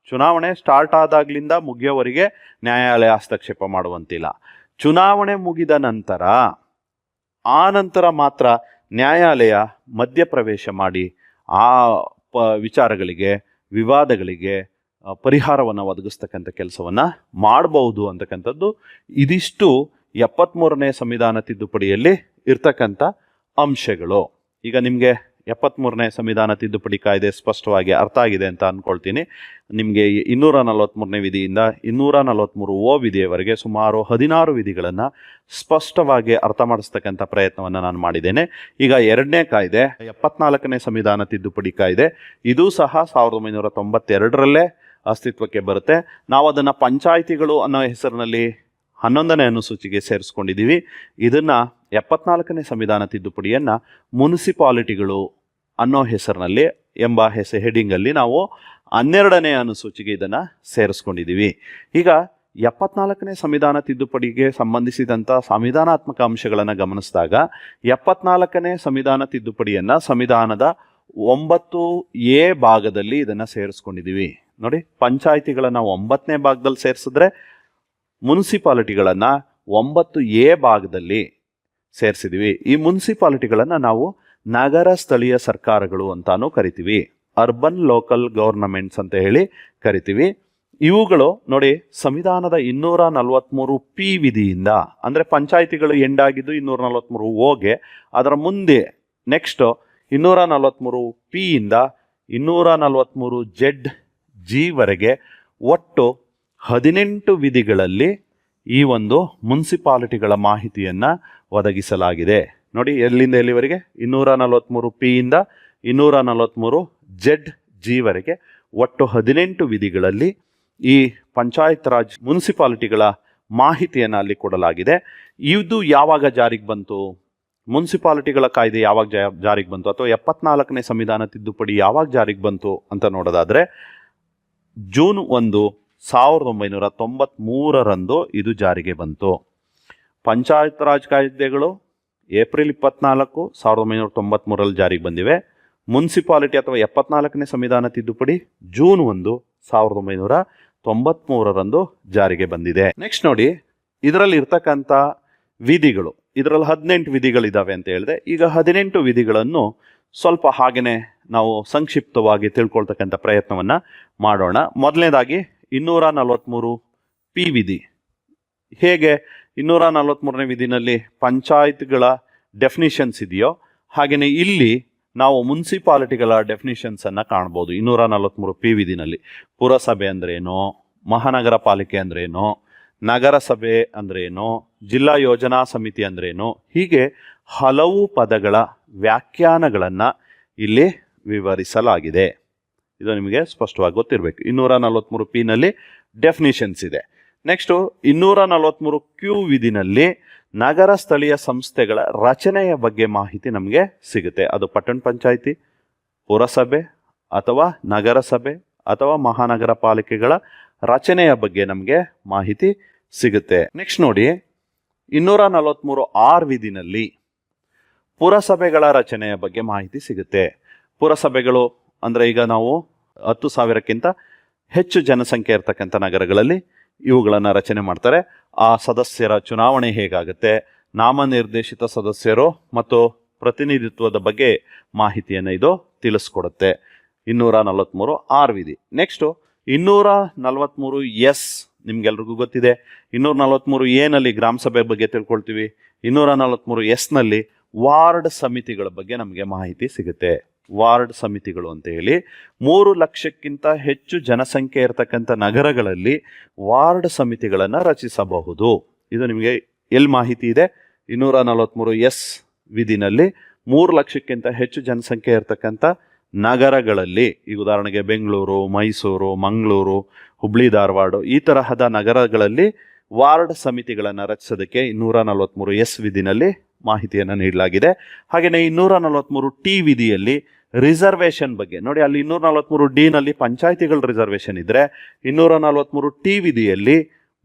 ಚುನಾವಣೆ ಸ್ಟಾರ್ಟ್ ಆದಾಗ್ಲಿಂದ ಮುಗಿಯೋವರೆಗೆ ನ್ಯಾಯಾಲಯ ಹಸ್ತಕ್ಷೇಪ ಮಾಡುವಂತಿಲ್ಲ. ಚುನಾವಣೆ ಮುಗಿದ ನಂತರ, ಆ ನಂತರ ಮಾತ್ರ ನ್ಯಾಯಾಲಯ ಮಧ್ಯಪ್ರವೇಶ ಮಾಡಿ ಆ ವಿಚಾರಗಳಿಗೆ, ವಿವಾದಗಳಿಗೆ ಪರಿಹಾರವನ್ನು ಒದಗಿಸ್ತಕ್ಕಂಥ ಕೆಲಸವನ್ನು ಮಾಡಬಹುದು ಅಂತಕ್ಕಂಥದ್ದು ಇದಿಷ್ಟು 73ನೇ ಸಂವಿಧಾನ ತಿದ್ದುಪಡಿಯಲ್ಲಿ ಇರ್ತಕ್ಕಂಥ ಅಂಶಗಳು. ಈಗ ನಿಮಗೆ 73ನೇ ಸಂವಿಧಾನ ತಿದ್ದುಪಡಿ ಕಾಯ್ದೆ ಸ್ಪಷ್ಟವಾಗಿ ಅರ್ಥ ಆಗಿದೆ ಅಂತ ಅಂದ್ಕೊಳ್ತೀನಿ. ನಿಮಗೆ 243ನೇ ವಿಧಿಯಿಂದ 243 ವಿಧಿಯವರೆಗೆ ಸುಮಾರು 16 ವಿಧಿಗಳನ್ನು ಸ್ಪಷ್ಟವಾಗಿ ಅರ್ಥ ಮಾಡಿಸ್ತಕ್ಕಂಥ ಪ್ರಯತ್ನವನ್ನು ನಾನು ಮಾಡಿದ್ದೇನೆ. ಈಗ 2ನೇ ಕಾಯ್ದೆ 74ನೇ ಸಂವಿಧಾನ ತಿದ್ದುಪಡಿ ಕಾಯ್ದೆ. ಇದು ಸಹ 1992ರಲ್ಲೇ ಅಸ್ತಿತ್ವಕ್ಕೆ ಬರುತ್ತೆ. ನಾವು ಅದನ್ನು ಪಂಚಾಯಿತಿಗಳು ಅನ್ನೋ ಹೆಸರಿನಲ್ಲಿ 11ನೇ ಅನುಸೂಚಿಗೆ ಸೇರಿಸ್ಕೊಂಡಿದ್ದೀವಿ. ಇದನ್ನು 74ನೇ ಸಂವಿಧಾನ ತಿದ್ದುಪಡಿಯನ್ನು ಮುನ್ಸಿಪಾಲಿಟಿಗಳು ಅನ್ನೋ ಹೆಸರಿನಲ್ಲಿ ಎಂಬ ಹೆಡಿಂಗಲ್ಲಿ ನಾವು 12ನೇ ಅನುಸೂಚಿಗೆ ಇದನ್ನು ಸೇರಿಸ್ಕೊಂಡಿದ್ದೀವಿ. ಈಗ 74ನೇ ಸಂವಿಧಾನ ತಿದ್ದುಪಡಿಗೆ ಸಂಬಂಧಿಸಿದಂಥ ಸಂವಿಧಾನಾತ್ಮಕ ಅಂಶಗಳನ್ನು ಗಮನಿಸಿದಾಗ 74ನೇ ಸಂವಿಧಾನ ತಿದ್ದುಪಡಿಯನ್ನು ಸಂವಿಧಾನದ 9A ಭಾಗದಲ್ಲಿ ಇದನ್ನು ಸೇರಿಸ್ಕೊಂಡಿದ್ದೀವಿ. ನೋಡಿ, ಪಂಚಾಯಿತಿಗಳನ್ನು 9ನೇ ಭಾಗದಲ್ಲಿ ಸೇರಿಸಿದ್ರೆ ಮುನ್ಸಿಪಾಲಿಟಿಗಳನ್ನು 9A ಭಾಗದಲ್ಲಿ ಸೇರಿಸಿದ್ದೀವಿ. ಈ ಮುನ್ಸಿಪಾಲಿಟಿಗಳನ್ನು ನಾವು ನಗರ ಸ್ಥಳೀಯ ಸರ್ಕಾರಗಳು ಅಂತಾನೂ ಕರಿತೀವಿ, ಅರ್ಬನ್ ಲೋಕಲ್ ಗವರ್ನಮೆಂಟ್ಸ್ ಅಂತ ಹೇಳಿ ಕರಿತೀವಿ. ಇವುಗಳು ನೋಡಿ ಸಂವಿಧಾನದ 243 ವಿಧಿಯಿಂದ, ಅಂದರೆ ಪಂಚಾಯಿತಿಗಳು ಎಂಡಾಗಿದ್ದು 243 ಅದರ ಮುಂದೆ ನೆಕ್ಸ್ಟ್ 243 ಇಂದ 243 ವರೆಗೆ ಒಟ್ಟು 18 ವಿಧಿಗಳಲ್ಲಿ ಈ ಒಂದು ಮುನ್ಸಿಪಾಲಿಟಿಗಳ ಮಾಹಿತಿಯನ್ನು ಒದಗಿಸಲಾಗಿದೆ. ನೋಡಿ, ಎಲ್ಲಿಂದ ಎಲ್ಲಿವರೆಗೆ 243 ಇಂದ 243 ವರೆಗೆ ಒಟ್ಟು 18 ವಿಧಿಗಳಲ್ಲಿ ಈ ಪಂಚಾಯತ್ ರಾಜ್ ಮುನ್ಸಿಪಾಲಿಟಿಗಳ ಮಾಹಿತಿಯನ್ನು ಅಲ್ಲಿ ಕೊಡಲಾಗಿದೆ. ಇದು ಯಾವಾಗ ಜಾರಿಗೆ ಬಂತು, ಮುನ್ಸಿಪಾಲಿಟಿಗಳ ಕಾಯ್ದೆ ಯಾವಾಗ ಜಾರಿಗೆ ಬಂತು, ಅಥವಾ 74ನೇ ಸಂವಿಧಾನ ತಿದ್ದುಪಡಿ ಯಾವಾಗ ಜಾರಿಗೆ ಬಂತು ಅಂತ ನೋಡೋದಾದರೆ ಜೂನ್ 1, 1993ರಂದು ಇದು ಜಾರಿಗೆ ಬಂತು. ಪಂಚಾಯತ್ ರಾಜ್ ಕಾಯ್ದೆಗಳು ಏಪ್ರಿಲ್ 24, 1993ರಲ್ಲಿ ಜಾರಿಗೆ ಬಂದಿವೆ. ಮುನ್ಸಿಪಾಲಿಟಿ ಅಥವಾ 74ನೇ ಸಂವಿಧಾನ ತಿದ್ದುಪಡಿ ಜೂನ್ 1, 1993ರಂದು ಜಾರಿಗೆ ಬಂದಿದೆ. ನೆಕ್ಸ್ಟ್ ನೋಡಿ, ಇದರಲ್ಲಿ ಇರ್ತಕ್ಕಂಥ ವಿಧಿಗಳು, ಇದರಲ್ಲಿ 18 ವಿಧಿಗಳಿದ್ದಾವೆ ಅಂತ ಹೇಳಿದೆ. ಈಗ 18 ವಿಧಿಗಳನ್ನು ಸ್ವಲ್ಪ ಹಾಗೆಯೇ ನಾವು ಸಂಕ್ಷಿಪ್ತವಾಗಿ ತಿಳ್ಕೊಳ್ತಕ್ಕಂಥ ಪ್ರಯತ್ನವನ್ನು ಮಾಡೋಣ. ಮೊದಲನೇದಾಗಿ 243 ಪಿ ವಿಧಿ. ಹೇಗೆ 243ನೇ ವಿಧಿನಲ್ಲಿ ಪಂಚಾಯತ್ಗಳ ಡೆಫಿನಿಷನ್ಸ್ ಇದೆಯೋ ಹಾಗೆಯೇ ಇಲ್ಲಿ ನಾವು ಮುನ್ಸಿಪಾಲಿಟಿಗಳ ಡೆಫಿನಿಷನ್ಸನ್ನು ಕಾಣ್ಬೋದು 243 ಪಿ ವಿಧಿನಲ್ಲಿ. ಪುರಸಭೆ ಅಂದ್ರೇನು, ಮಹಾನಗರ ಪಾಲಿಕೆ ಅಂದ್ರೇನು, ನಗರಸಭೆ ಅಂದ್ರೇನು, ಜಿಲ್ಲಾ ಯೋಜನಾ ಸಮಿತಿ ಅಂದ್ರೇನು, ಹೀಗೆ ಹಲವು ಪದಗಳ ವ್ಯಾಖ್ಯಾನಗಳನ್ನು ಇಲ್ಲಿ ವಿವರಿಸಲಾಗಿದೆ. ಇದು ನಿಮಗೆ ಸ್ಪಷ್ಟವಾಗಿ ಗೊತ್ತಿರಬೇಕು. 243 ಪಿ ನಲ್ಲಿ ಡೆಫಿನಿಷನ್ಸ್ ಇದೆ. ನೆಕ್ಸ್ಟು 243 ಕ್ಯೂ ವಿಧಿನಲ್ಲಿ ನಗರ ಸ್ಥಳೀಯ ಸಂಸ್ಥೆಗಳ ರಚನೆಯ ಬಗ್ಗೆ ಮಾಹಿತಿ ನಮಗೆ ಸಿಗುತ್ತೆ. ಅದು ಪಟ್ಟಣ ಪಂಚಾಯಿತಿ, ಪುರಸಭೆ ಅಥವಾ ನಗರಸಭೆ ಅಥವಾ ಮಹಾನಗರ ಪಾಲಿಕೆಗಳ ರಚನೆಯ ಬಗ್ಗೆ ನಮಗೆ ಮಾಹಿತಿ ಸಿಗುತ್ತೆ. ನೆಕ್ಸ್ಟ್ ನೋಡಿ 243 ಆರ್ ವಿಧಿನಲ್ಲಿ ಪುರಸಭೆಗಳ ರಚನೆಯ ಬಗ್ಗೆ ಮಾಹಿತಿ ಸಿಗುತ್ತೆ. ಪುರಸಭೆಗಳು ಅಂದರೆ ಈಗ ನಾವು 10,000ಕ್ಕಿಂತ ಹೆಚ್ಚು ಜನಸಂಖ್ಯೆ ಇರತಕ್ಕಂಥ ನಗರಗಳಲ್ಲಿ ಇವುಗಳನ್ನು ರಚನೆ ಮಾಡ್ತಾರೆ. ಆ ಸದಸ್ಯರ ಚುನಾವಣೆ ಹೇಗಾಗುತ್ತೆ, ನಾಮನಿರ್ದೇಶಿತ ಸದಸ್ಯರು ಮತ್ತು ಪ್ರತಿನಿಧಿತ್ವದ ಬಗ್ಗೆ ಮಾಹಿತಿಯನ್ನು ಇದು ತಿಳಿಸ್ಕೊಡುತ್ತೆ 243 ಆರ್ ವಿಧಿ. ನೆಕ್ಸ್ಟು 243 ಎಸ್ ನಿಮ್ಗೆಲ್ರಿಗೂ ಗೊತ್ತಿದೆ. 243 ಎ ನಲ್ಲಿ ಗ್ರಾಮ ಸಭೆ ಬಗ್ಗೆ ತಿಳ್ಕೊಳ್ತೀವಿ. 243 ಎಸ್ ನಲ್ಲಿ ವಾರ್ಡ್ ಸಮಿತಿಗಳ ಬಗ್ಗೆ ನಮಗೆ ಮಾಹಿತಿ ಸಿಗುತ್ತೆ. ವಾರ್ಡ್ ಸಮಿತಿಗಳು ಅಂತ ಹೇಳಿ 3 ಲಕ್ಷಕ್ಕಿಂತ ಹೆಚ್ಚು ಜನಸಂಖ್ಯೆ ಇರತಕ್ಕಂಥ ನಗರಗಳಲ್ಲಿ ವಾರ್ಡ್ ಸಮಿತಿಗಳನ್ನು ರಚಿಸಬಹುದು. ಇದು ನಿಮಗೆ ಎಲ್ಲಿ ಮಾಹಿತಿ ಇದೆ? 243 ಎಸ್ ವಿಧಿನಲ್ಲಿ 3 ಲಕ್ಷಕ್ಕಿಂತ ಹೆಚ್ಚು ಜನಸಂಖ್ಯೆ ಇರತಕ್ಕಂಥ ನಗರಗಳಲ್ಲಿ, ಈಗ ಉದಾಹರಣೆಗೆ ಬೆಂಗಳೂರು, ಮೈಸೂರು, ಮಂಗಳೂರು, ಹುಬ್ಳಿ, ಧಾರವಾಡ ಈ ತರಹದ ನಗರಗಳಲ್ಲಿ ವಾರ್ಡ್ ಸಮಿತಿಗಳನ್ನು ರಚಿಸೋದಕ್ಕೆ 243 ಎಸ್ ವಿಧಿನಲ್ಲಿ ಮಾಹಿತಿಯನ್ನು ನೀಡಲಾಗಿದೆ. ಹಾಗೆಯೇ 243 ಟಿ ವಿಧಿಯಲ್ಲಿ ರಿಸರ್ವೇಷನ್ ಬಗ್ಗೆ ನೋಡಿ. ಅಲ್ಲಿ 243 ಡಿ ನಲ್ಲಿ ಪಂಚಾಯಿತಿಗಳ ರಿಸರ್ವೇಷನ್ ಇದ್ರೆ 243 ಟಿ ವಿಧಿಯಲ್ಲಿ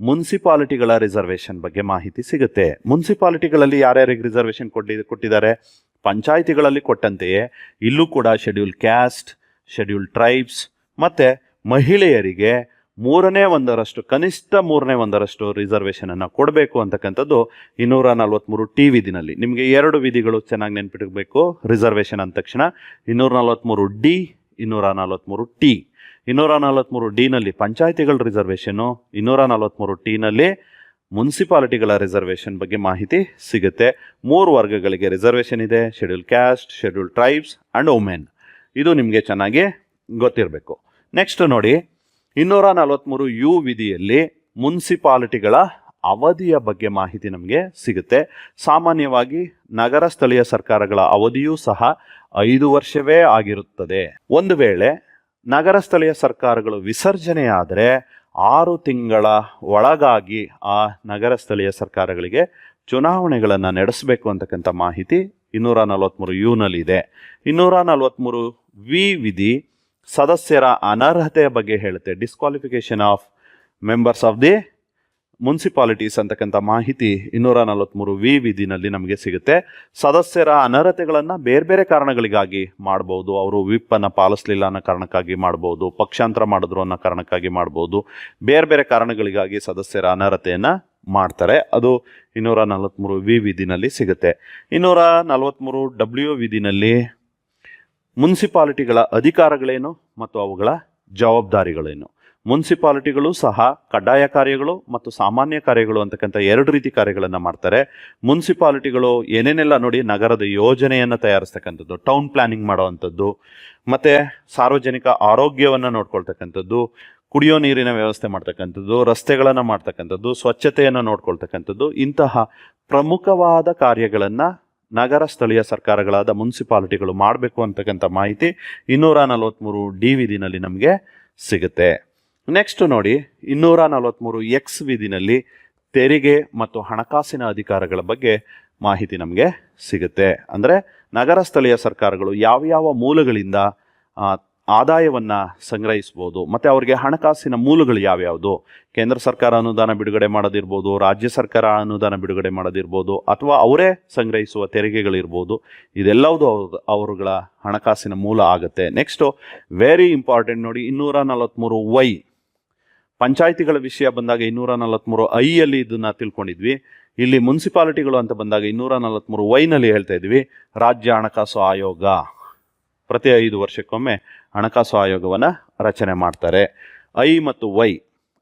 ಮುನ್ಸಿಪಾಲಿಟಿಗಳ ರಿಸರ್ವೇಷನ್ ಬಗ್ಗೆ ಮಾಹಿತಿ ಸಿಗುತ್ತೆ. ಮುನ್ಸಿಪಾಲಿಟಿಗಳಲ್ಲಿ ಯಾರ್ಯಾರಿಗೆ ರಿಸರ್ವೇಷನ್ ಕೊಟ್ಟಿದ್ದಾರೆ? ಪಂಚಾಯಿತಿಗಳಲ್ಲಿ ಕೊಟ್ಟಂತೆಯೇ ಇಲ್ಲೂ ಕೂಡ ಶೆಡ್ಯೂಲ್ ಕ್ಯಾಸ್ಟ್, ಶೆಡ್ಯೂಲ್ ಟ್ರೈಬ್ಸ್ ಮತ್ತು ಮಹಿಳೆಯರಿಗೆ 1/3 ಕನಿಷ್ಠ 1/3 ರಿಸರ್ವೇಷನ್ ಅನ್ನು ಕೊಡಬೇಕು ಅಂತಕ್ಕಂಥದ್ದು 243 ಟಿ ವಿಧಿನಲ್ಲಿ. ನಿಮಗೆ 2 ವಿಧಿಗಳು ಚೆನ್ನಾಗಿ ನೆನ್ಪಿಟ್ಬೇಕು. ರಿಸರ್ವೇಷನ್ ಅಂದ ತಕ್ಷಣ 243 ಡಿ, 243 ಟಿ. 243 ಡಿ ನಲ್ಲಿ ಪಂಚಾಯಿತಿಗಳ ರಿಸರ್ವೇಷನ್ನು, 243 ಟಿ ನಲ್ಲಿ ಮುನ್ಸಿಪಾಲಿಟಿಗಳ ರಿಸರ್ವೇಷನ್ ಬಗ್ಗೆ ಮಾಹಿತಿ ಸಿಗುತ್ತೆ. 3 ವರ್ಗಗಳಿಗೆ ರಿಸರ್ವೇಷನ್ ಇದೆ: schedule caste, schedule tribes and women. ಇದು ನಿಮಗೆ ಚೆನ್ನಾಗಿ ಗೊತ್ತಿರಬೇಕು. ನೆಕ್ಸ್ಟ್ ನೋಡಿ 243 ಯು ವಿಧಿಯಲ್ಲಿ ಮುನ್ಸಿಪಾಲಿಟಿಗಳ ಅವಧಿಯ ಬಗ್ಗೆ ಮಾಹಿತಿ ನಮಗೆ ಸಿಗುತ್ತೆ. ಸಾಮಾನ್ಯವಾಗಿ ನಗರ ಸ್ಥಳೀಯ ಸರ್ಕಾರಗಳ ಅವಧಿಯೂ ಸಹ 5 ವರ್ಷವೇ ಆಗಿರುತ್ತದೆ. ಒಂದು ವೇಳೆ ನಗರ ಸ್ಥಳೀಯ ಸರ್ಕಾರಗಳು ವಿಸರ್ಜನೆಯಾದರೆ 6 ತಿಂಗಳ ಒಳಗಾಗಿ ಆ ನಗರ ಸ್ಥಳೀಯ ಸರ್ಕಾರಗಳಿಗೆ ಚುನಾವಣೆಗಳನ್ನು ನಡೆಸಬೇಕು ಅಂತಕ್ಕಂಥ ಮಾಹಿತಿ 243 ಯು ನಲ್ಲಿ ಇದೆ. 243 ವಿ ವಿಧಿ ಸದಸ್ಯರ ಅನರ್ಹತೆಯ ಬಗ್ಗೆ ಹೇಳುತ್ತೆ. Disqualification of members of the municipalities ಅಂತಕ್ಕಂಥ ಮಾಹಿತಿ 243 ವಿ ವಿಧಿನಲ್ಲಿ ನಮಗೆ ಸಿಗುತ್ತೆ. ಸದಸ್ಯರ ಅನರ್ಹತೆಗಳನ್ನು ಬೇರೆ ಬೇರೆ ಕಾರಣಗಳಿಗಾಗಿ ಮಾಡ್ಬೋದು. ಅವರು ವಿಪ್ಪನ್ನು ಪಾಲಿಸಲಿಲ್ಲ ಅನ್ನೋ ಕಾರಣಕ್ಕಾಗಿ ಮಾಡ್ಬೋದು, ಪಕ್ಷಾಂತರ ಮಾಡಿದ್ರು ಅನ್ನೋ ಕಾರಣಕ್ಕಾಗಿ ಮಾಡ್ಬೋದು, ಬೇರೆ ಬೇರೆ ಕಾರಣಗಳಿಗಾಗಿ ಸದಸ್ಯರ ಅನರ್ಹತೆಯನ್ನು ಮಾಡ್ತಾರೆ. ಅದು 243 ವಿ ವಿಧಿನಲ್ಲಿ ಸಿಗುತ್ತೆ. 243 ಡಬ್ಲ್ಯೂ ವಿಧಿನಲ್ಲಿ ಮುನ್ಸಿಪಾಲಿಟಿಗಳ ಅಧಿಕಾರಗಳೇನು ಮತ್ತು ಅವುಗಳ ಜವಾಬ್ದಾರಿಗಳೇನು. ಮುನ್ಸಿಪಾಲಿಟಿಗಳು ಸಹ ಕಡ್ಡಾಯ ಕಾರ್ಯಗಳು ಮತ್ತು ಸಾಮಾನ್ಯ ಕಾರ್ಯಗಳು ಅಂತಕ್ಕಂಥ 2 ರೀತಿ ಕಾರ್ಯಗಳನ್ನು ಮಾಡ್ತಾರೆ. ಮುನ್ಸಿಪಾಲಿಟಿಗಳು ಏನೇನೆಲ್ಲ ನೋಡಿ, ನಗರದ ಯೋಜನೆಯನ್ನು ತಯಾರಿಸ್ತಕ್ಕಂಥದ್ದು, ಟೌನ್ ಪ್ಲಾನಿಂಗ್ ಮಾಡೋವಂಥದ್ದು, ಮತ್ತು ಸಾರ್ವಜನಿಕ ಆರೋಗ್ಯವನ್ನು ನೋಡ್ಕೊಳ್ತಕ್ಕಂಥದ್ದು, ಕುಡಿಯೋ ನೀರಿನ ವ್ಯವಸ್ಥೆ ಮಾಡ್ತಕ್ಕಂಥದ್ದು, ರಸ್ತೆಗಳನ್ನು ಮಾಡ್ತಕ್ಕಂಥದ್ದು, ಸ್ವಚ್ಛತೆಯನ್ನು ನೋಡ್ಕೊಳ್ತಕ್ಕಂಥದ್ದು, ಇಂತಹ ಪ್ರಮುಖವಾದ ಕಾರ್ಯಗಳನ್ನು ನಗರ ಸ್ಥಳೀಯ ಸರ್ಕಾರಗಳಾದ ಮುನ್ಸಿಪಾಲಿಟಿಗಳು ಮಾಡಬೇಕು ಅಂತಕ್ಕಂಥ ಮಾಹಿತಿ 243 ಡಿ ವಿಧಿನಲ್ಲಿ ನಮಗೆ ಸಿಗುತ್ತೆ. ನೆಕ್ಸ್ಟ್ ನೋಡಿ 243 ಎಕ್ಸ್ ವಿಧಿನಲ್ಲಿ ತೆರಿಗೆ ಮತ್ತು ಹಣಕಾಸಿನ ಅಧಿಕಾರಗಳ ಬಗ್ಗೆ ಮಾಹಿತಿ ನಮಗೆ ಸಿಗುತ್ತೆ. ಅಂದರೆ ನಗರ ಸ್ಥಳೀಯ ಸರ್ಕಾರಗಳು ಯಾವ ಮೂಲಗಳಿಂದ ಆದಾಯವನ್ನು ಸಂಗ್ರಹಿಸ್ಬೋದು ಮತ್ತು ಅವರಿಗೆ ಹಣಕಾಸಿನ ಮೂಲಗಳು ಯಾವ್ಯಾವುದು. ಕೇಂದ್ರ ಸರ್ಕಾರ ಅನುದಾನ ಬಿಡುಗಡೆ ಮಾಡೋದಿರ್ಬೋದು, ರಾಜ್ಯ ಸರ್ಕಾರ ಅನುದಾನ ಬಿಡುಗಡೆ ಮಾಡೋದಿರ್ಬೋದು, ಅಥವಾ ಅವರೇ ಸಂಗ್ರಹಿಸುವ ತೆರಿಗೆಗಳಿರ್ಬೋದು. ಇದೆಲ್ಲವುದು ಅವರುಗಳ ಹಣಕಾಸಿನ ಮೂಲ ಆಗುತ್ತೆ. ನೆಕ್ಸ್ಟು ವೆರಿ ಇಂಪಾರ್ಟೆಂಟ್ ನೋಡಿ 243 ವೈ. ಪಂಚಾಯಿತಿಗಳ ವಿಷಯ ಬಂದಾಗ 243 ಐಯಲ್ಲಿ ಇದನ್ನು ತಿಳ್ಕೊಂಡಿದ್ವಿ. ಇಲ್ಲಿ ಮುನ್ಸಿಪಾಲಿಟಿಗಳು ಅಂತ ಬಂದಾಗ 243 ವೈನಲ್ಲಿ ಹೇಳ್ತಾ ಇದ್ವಿ ರಾಜ್ಯ ಹಣಕಾಸು ಆಯೋಗ. ಪ್ರತಿ 5 ವರ್ಷಕ್ಕೊಮ್ಮೆ ಹಣಕಾಸು ಆಯೋಗವನ್ನು ರಚನೆ ಮಾಡ್ತಾರೆ. ಐ ಮತ್ತು ವೈ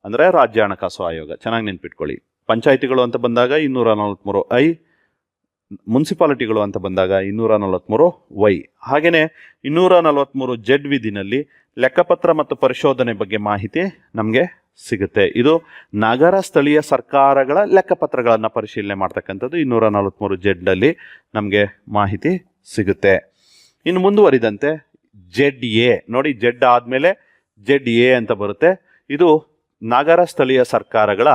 ಅಂದರೆ ರಾಜ್ಯ ಹಣಕಾಸು ಆಯೋಗ. ಚೆನ್ನಾಗಿ ನೆನ್ಪಿಟ್ಕೊಳ್ಳಿ. ಪಂಚಾಯಿತಿಗಳು ಅಂತ ಬಂದಾಗ 243 ಮುನ್ಸಿಪಾಲಿಟಿಗಳು ಅಂತ ಬಂದಾಗ 243 ಹಾಗೆಯೇ 243 ವಿಧಿನಲ್ಲಿ ಲೆಕ್ಕಪತ್ರ ಮತ್ತು ಪರಿಶೋಧನೆ ಬಗ್ಗೆ ಮಾಹಿತಿ ನಮಗೆ ಸಿಗುತ್ತೆ. ಇದು ನಗರ ಸ್ಥಳೀಯ ಸರ್ಕಾರಗಳ ಲೆಕ್ಕಪತ್ರಗಳನ್ನು ಪರಿಶೀಲನೆ ಮಾಡ್ತಕ್ಕಂಥದ್ದು 243 ನಮಗೆ ಮಾಹಿತಿ ಸಿಗುತ್ತೆ. ಇನ್ನು ಮುಂದುವರಿದಂತೆ ZA ನೋಡಿ, ಜೆಡ್ ಆದಮೇಲೆ ZA ಅಂತ ಬರುತ್ತೆ. ಇದು ನಗರ ಸ್ಥಳೀಯ ಸರ್ಕಾರಗಳ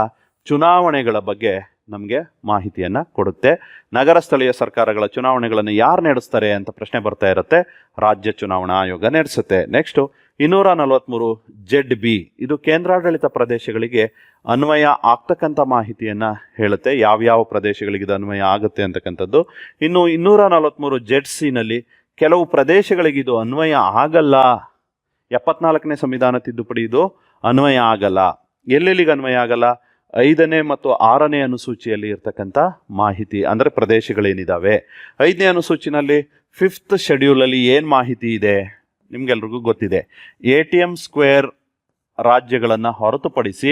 ಚುನಾವಣೆಗಳ ಬಗ್ಗೆ ನಮಗೆ ಮಾಹಿತಿಯನ್ನು ಕೊಡುತ್ತೆ. ನಗರ ಸ್ಥಳೀಯ ಸರ್ಕಾರಗಳ ಚುನಾವಣೆಗಳನ್ನು ಯಾರು ನಡೆಸ್ತಾರೆ ಅಂತ ಪ್ರಶ್ನೆ ಬರ್ತಾ ಇರುತ್ತೆ. ರಾಜ್ಯ ಚುನಾವಣಾ ಆಯೋಗ ನಡೆಸುತ್ತೆ. ನೆಕ್ಸ್ಟು 243 ZB ಇದು ಕೇಂದ್ರಾಡಳಿತ ಪ್ರದೇಶಗಳಿಗೆ ಅನ್ವಯ ಆಗ್ತಕ್ಕಂಥ ಮಾಹಿತಿಯನ್ನು ಹೇಳುತ್ತೆ. ಯಾವ್ಯಾವ ಪ್ರದೇಶಗಳಿಗೆ ಇದು ಅನ್ವಯ ಆಗುತ್ತೆ ಅಂತಕ್ಕಂಥದ್ದು. ಇನ್ನು 243 ZCನಲ್ಲಿ ಕೆಲವು ಪ್ರದೇಶಗಳಿಗೆ ಇದು ಅನ್ವಯ ಆಗಲ್ಲ. 74ನೇ ಸಂವಿಧಾನ ತಿದ್ದುಪಡಿ ಇದು ಅನ್ವಯ ಆಗಲ್ಲ. ಎಲ್ಲೆಲ್ಲಿಗೆ ಅನ್ವಯ ಆಗಲ್ಲ? 5ನೇ ಮತ್ತು 6ನೇ ಅನುಸೂಚಿಯಲ್ಲಿ ಇರ್ತಕ್ಕಂಥ ಮಾಹಿತಿ, ಅಂದರೆ ಪ್ರದೇಶಗಳೇನಿದ್ದಾವೆ. 5ನೇ ಅನುಸೂಚಿನಲ್ಲಿ 5th ಶೆಡ್ಯೂಲಲ್ಲಿ ಏನು ಮಾಹಿತಿ ಇದೆ ನಿಮ್ಗೆಲ್ರಿಗೂ ಗೊತ್ತಿದೆ. ATM² ರಾಜ್ಯಗಳನ್ನು ಹೊರತುಪಡಿಸಿ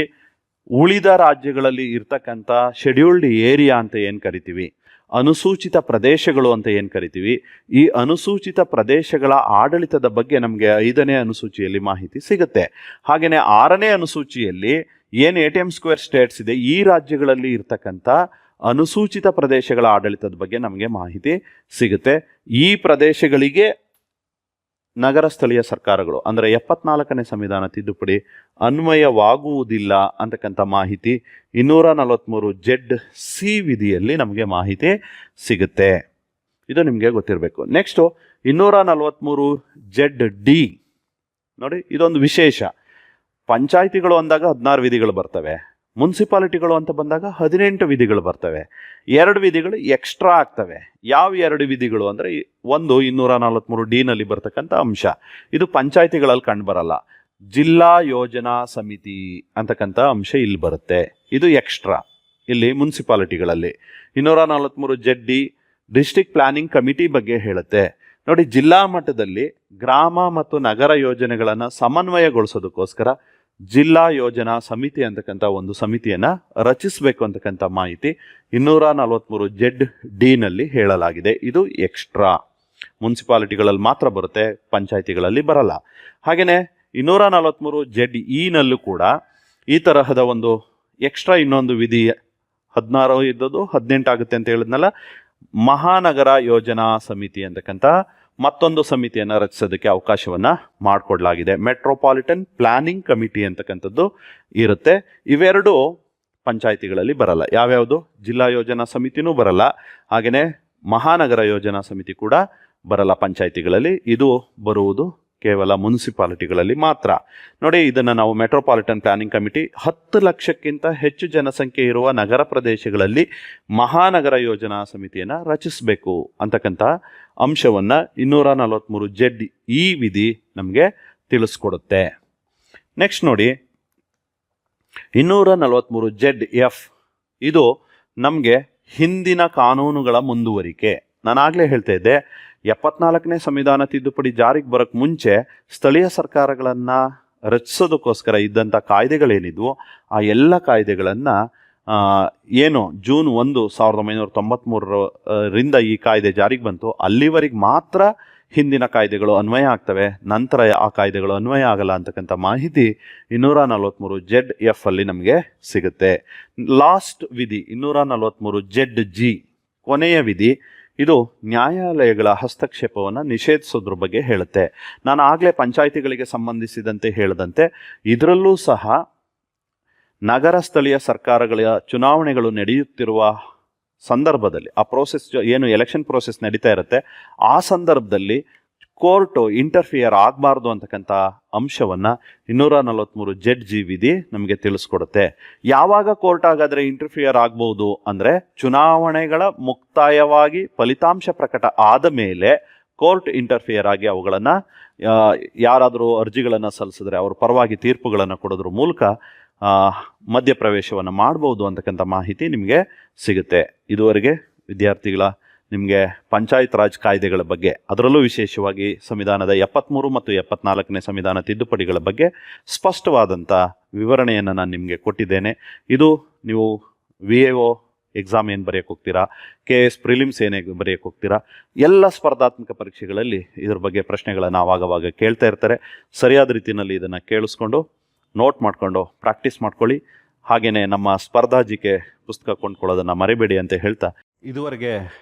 ಉಳಿದ ರಾಜ್ಯಗಳಲ್ಲಿ ಇರ್ತಕ್ಕಂಥ ಶೆಡ್ಯೂಲ್ಡ್ ಏರಿಯಾ ಅಂತ ಏನು ಕರಿತೀವಿ, ಅನುಸೂಚಿತ ಪ್ರದೇಶಗಳು ಅಂತ ಏನು ಕರಿತೀವಿ, ಈ ಅನುಸೂಚಿತ ಪ್ರದೇಶಗಳ ಆಡಳಿತದ ಬಗ್ಗೆ ನಮಗೆ 5ನೇ ಅನುಸೂಚಿಯಲ್ಲಿ ಮಾಹಿತಿ ಸಿಗುತ್ತೆ. ಹಾಗೆಯೇ 6ನೇ ಅನುಸೂಚಿಯಲ್ಲಿ ಏನು ATM² ಸ್ಟೇಟ್ಸ್ ಇದೆ, ಈ ರಾಜ್ಯಗಳಲ್ಲಿ ಇರ್ತಕ್ಕಂಥ ಅನುಸೂಚಿತ ಪ್ರದೇಶಗಳ ಆಡಳಿತದ ಬಗ್ಗೆ ನಮಗೆ ಮಾಹಿತಿ ಸಿಗುತ್ತೆ. ಈ ಪ್ರದೇಶಗಳಿಗೆ ನಗರ ಸ್ಥಳೀಯ ಸರ್ಕಾರಗಳು ಅಂದರೆ 74ನೇ ಸಂವಿಧಾನ ತಿದ್ದುಪಡಿ ಅನ್ವಯವಾಗುವುದಿಲ್ಲ ಅಂತಕ್ಕಂಥ ಮಾಹಿತಿ 243 ZC ವಿಧಿಯಲ್ಲಿ ನಮಗೆ ಮಾಹಿತಿ ಸಿಗುತ್ತೆ. ಇದು ನಿಮಗೆ ಗೊತ್ತಿರಬೇಕು. ನೆಕ್ಸ್ಟು 243 ZD ನೋಡಿ, ಇದೊಂದು ವಿಶೇಷ. ಪಂಚಾಯಿತಿಗಳು ಅಂದಾಗ 16 ವಿಧಿಗಳು ಬರ್ತವೆ. ಮುನ್ಸಿಪಾಲಿಟಿಗಳು ಅಂತ ಬಂದಾಗ 18 ವಿಧಿಗಳು ಬರ್ತವೆ. 2 ವಿಧಿಗಳು ಎಕ್ಸ್ಟ್ರಾ ಆಗ್ತವೆ. ಯಾವ 2 ವಿಧಿಗಳು ಅಂದರೆ, ಒಂದು 243D ಬರ್ತಕ್ಕಂಥ ಅಂಶ, ಇದು ಪಂಚಾಯಿತಿಗಳಲ್ಲಿ ಕಂಡುಬರಲ್ಲ. ಜಿಲ್ಲಾ ಯೋಜನಾ ಸಮಿತಿ ಅಂತಕ್ಕಂಥ ಅಂಶ ಇಲ್ಲಿ ಬರುತ್ತೆ. ಇದು ಎಕ್ಸ್ಟ್ರಾ ಇಲ್ಲಿ ಮುನ್ಸಿಪಾಲಿಟಿಗಳಲ್ಲಿ. 243 ZD ಡಿಸ್ಟ್ರಿಕ್ಟ್ ಪ್ಲಾನಿಂಗ್ ಕಮಿಟಿ ಬಗ್ಗೆ ಹೇಳುತ್ತೆ. ನೋಡಿ, ಜಿಲ್ಲಾ ಮಟ್ಟದಲ್ಲಿ ಗ್ರಾಮ ಮತ್ತು ನಗರ ಯೋಜನೆಗಳನ್ನು ಸಮನ್ವಯಗೊಳಿಸೋದಕ್ಕೋಸ್ಕರ ಜಿಲ್ಲಾ ಯೋಜನಾ ಸಮಿತಿ ಅಂತಕ್ಕಂಥ ಒಂದು ಸಮಿತಿಯನ್ನು ರಚಿಸಬೇಕು ಅಂತಕ್ಕಂಥ ಮಾಹಿತಿ 243 ZD ಹೇಳಲಾಗಿದೆ. ಇದು ಎಕ್ಸ್ಟ್ರಾ, ಮುನ್ಸಿಪಾಲಿಟಿಗಳಲ್ಲಿ ಮಾತ್ರ ಬರುತ್ತೆ, ಪಂಚಾಯಿತಿಗಳಲ್ಲಿ ಬರಲ್ಲ. ಹಾಗೆಯೇ 243 ZE ಕೂಡ ಈ ತರಹದ ಒಂದು ಎಕ್ಸ್ಟ್ರಾ ಇನ್ನೊಂದು ವಿಧಿ 16 ಇದ್ದದ್ದು 18 ಆಗುತ್ತೆ ಅಂತ ಹೇಳಿದ್ನಲ್ಲ, ಮಹಾನಗರ ಯೋಜನಾ ಸಮಿತಿ ಅಂತಕ್ಕಂಥ ಮತ್ತೊಂದು ಸಮಿತಿಯನ್ನು ರಚಿಸೋದಕ್ಕೆ ಅವಕಾಶವನ್ನು ಮಾಡಿಕೊಡ್ಲಾಗಿದೆ. ಮೆಟ್ರೋಪಾಲಿಟನ್ ಪ್ಲಾನಿಂಗ್ ಕಮಿಟಿ ಅಂತಕ್ಕಂಥದ್ದು ಇರುತ್ತೆ. ಇವೆರಡು ಪಂಚಾಯಿತಿಗಳಲ್ಲಿ ಬರಲ್ಲ. ಯಾವ್ಯಾವುದು? ಜಿಲ್ಲಾ ಯೋಜನಾ ಸಮಿತಿನೂ ಬರಲ್ಲ, ಹಾಗೆಯೇ ಮಹಾನಗರ ಯೋಜನಾ ಸಮಿತಿ ಕೂಡ ಬರಲ್ಲ ಪಂಚಾಯಿತಿಗಳಲ್ಲಿ. ಇದು ಬರುವುದು ಕೇವಲ ಮುನ್ಸಿಪಾಲಿಟಿಗಳಲ್ಲಿ ಮಾತ್ರ. ನೋಡಿ, ಇದನ್ನು ನಾವು ಮೆಟ್ರೋಪಾಲಿಟನ್ ಪ್ಲಾನಿಂಗ್ ಕಮಿಟಿ 10 ಲಕ್ಷಕ್ಕಿಂತ ಹೆಚ್ಚು ಜನಸಂಖ್ಯೆ ಇರುವ ನಗರ ಪ್ರದೇಶಗಳಲ್ಲಿ ಮಹಾನಗರ ಯೋಜನಾ ಸಮಿತಿಯನ್ನು ರಚಿಸಬೇಕು ಅಂತಕ್ಕಂಥ ಅಂಶವನ್ನು 243 ZE ವಿಧಿ ನಮಗೆ ತಿಳಿಸ್ಕೊಡುತ್ತೆ. ನೆಕ್ಸ್ಟ್ ನೋಡಿ, 243 ZF ಇದು ನಮಗೆ ಹಿಂದಿನ ಕಾನೂನುಗಳ ಮುಂದುವರಿಕೆ. ನಾನಾಗಲೇ ಹೇಳ್ತಾ ಇದ್ದೆ, 74ನೇ ಸಂವಿಧಾನ ತಿದ್ದುಪಡಿ ಜಾರಿಗೆ ಬರೋಕ್ಕೆ ಮುಂಚೆ ಸ್ಥಳೀಯ ಸರ್ಕಾರಗಳನ್ನು ರಚಿಸೋದಕ್ಕೋಸ್ಕರ ಇದ್ದಂಥ ಕಾಯ್ದೆಗಳೇನಿದ್ವು, ಆ ಎಲ್ಲ ಕಾಯ್ದೆಗಳನ್ನು ಏನು ಜೂನ್ 1, 1993ರಿಂದ ಈ ಕಾಯ್ದೆ ಜಾರಿಗೆ ಬಂತು, ಅಲ್ಲಿವರೆಗೆ ಮಾತ್ರ ಹಿಂದಿನ ಕಾಯ್ದೆಗಳು ಅನ್ವಯ ಆಗ್ತವೆ, ನಂತರ ಆ ಕಾಯ್ದೆಗಳು ಅನ್ವಯ ಆಗಲ್ಲ ಅಂತಕ್ಕಂಥ ಮಾಹಿತಿ 243 ZF ನಮಗೆ ಸಿಗುತ್ತೆ. ಲಾಸ್ಟ್ ವಿಧಿ 243 ZG ಕೊನೆಯ ವಿಧಿ. ಇದು ನ್ಯಾಯಾಲಯಗಳ ಹಸ್ತಕ್ಷೇಪವನ್ನು ನಿಷೇಧಿಸೋದ್ರ ಬಗ್ಗೆ ಹೇಳುತ್ತೆ. ನಾನು ಆಗಲೇ ಪಂಚಾಯಿತಿಗಳಿಗೆ ಸಂಬಂಧಿಸಿದಂತೆ ಹೇಳಿದಂತೆ ಇದರಲ್ಲೂ ಸಹ ನಗರ ಸ್ಥಳೀಯ ಸರ್ಕಾರಗಳ ಚುನಾವಣೆಗಳು ನಡೆಯುತ್ತಿರುವ ಸಂದರ್ಭದಲ್ಲಿ, ಆ ಪ್ರೋಸೆಸ್ ಏನು ಎಲೆಕ್ಷನ್ ಪ್ರೋಸೆಸ್ ನಡೀತಾ ಇರುತ್ತೆ, ಆ ಸಂದರ್ಭದಲ್ಲಿ ಕೋರ್ಟು ಇಂಟರ್ಫಿಯರ್ ಆಗಬಾರ್ದು ಅಂತಕ್ಕಂಥ ಅಂಶವನ್ನು 243 ZG ವಿಧಿ ನಮಗೆ ತಿಳಿಸ್ಕೊಡುತ್ತೆ. ಯಾವಾಗ ಕೋರ್ಟ್ ಹಾಗಾದರೆ ಇಂಟರ್ಫಿಯರ್ ಆಗ್ಬೋದು ಅಂದರೆ, ಚುನಾವಣೆಗಳ ಮುಕ್ತಾಯವಾಗಿ ಫಲಿತಾಂಶ ಪ್ರಕಟ ಆದ ಮೇಲೆ ಕೋರ್ಟ್ ಇಂಟರ್ಫಿಯರ್ ಆಗಿ ಅವುಗಳನ್ನು ಯಾರಾದರೂ ಅರ್ಜಿಗಳನ್ನು ಸಲ್ಲಿಸಿದ್ರೆ ಅವ್ರ ಪರವಾಗಿ ತೀರ್ಪುಗಳನ್ನು ಕೊಡೋದ್ರ ಮೂಲಕ ಮಧ್ಯಪ್ರವೇಶವನ್ನು ಮಾಡ್ಬೋದು ಅಂತಕ್ಕಂಥ ಮಾಹಿತಿ ನಿಮಗೆ ಸಿಗುತ್ತೆ. ಇದುವರೆಗೆ ವಿದ್ಯಾರ್ಥಿಗಳ ನಿಮಗೆ ಪಂಚಾಯತ್ ರಾಜ್ ಕಾಯ್ದೆಗಳ ಬಗ್ಗೆ, ಅದರಲ್ಲೂ ವಿಶೇಷವಾಗಿ ಸಂವಿಧಾನದ 73 ಮತ್ತು 74ನೇ ಸಂವಿಧಾನ ತಿದ್ದುಪಡಿಗಳ ಬಗ್ಗೆ ಸ್ಪಷ್ಟವಾದಂಥ ವಿವರಣೆಯನ್ನು ನಾನು ನಿಮಗೆ ಕೊಟ್ಟಿದ್ದೇನೆ. ಇದು ನೀವು VAO ಎಕ್ಸಾಮ್ ಏನು ಬರೆಯೋಕ್ಕೆ ಹೋಗ್ತೀರಾ, KS ಪ್ರಿಲಿಮ್ಸ್ ಏನೇ ಬರೆಯೋಕ್ಕೆ ಹೋಗ್ತೀರಾ, ಎಲ್ಲ ಸ್ಪರ್ಧಾತ್ಮಕ ಪರೀಕ್ಷೆಗಳಲ್ಲಿ ಇದ್ರ ಬಗ್ಗೆ ಪ್ರಶ್ನೆಗಳನ್ನು ಆವಾಗವಾಗ ಕೇಳ್ತಾ ಇರ್ತಾರೆ. ಸರಿಯಾದ ರೀತಿಯಲ್ಲಿ ಇದನ್ನು ಕೇಳಿಸ್ಕೊಂಡು ನೋಟ್ ಮಾಡಿಕೊಂಡು ಪ್ರಾಕ್ಟೀಸ್ ಮಾಡ್ಕೊಳ್ಳಿ. ಹಾಗೆಯೇ ನಮ್ಮ ಸ್ಪರ್ಧಾ GK ಪುಸ್ತಕ ಕೊಂಡ್ಕೊಳ್ಳೋದನ್ನು ಮರಿಬೇಡಿ ಅಂತ ಹೇಳ್ತಾ, ಇದುವರೆಗೆ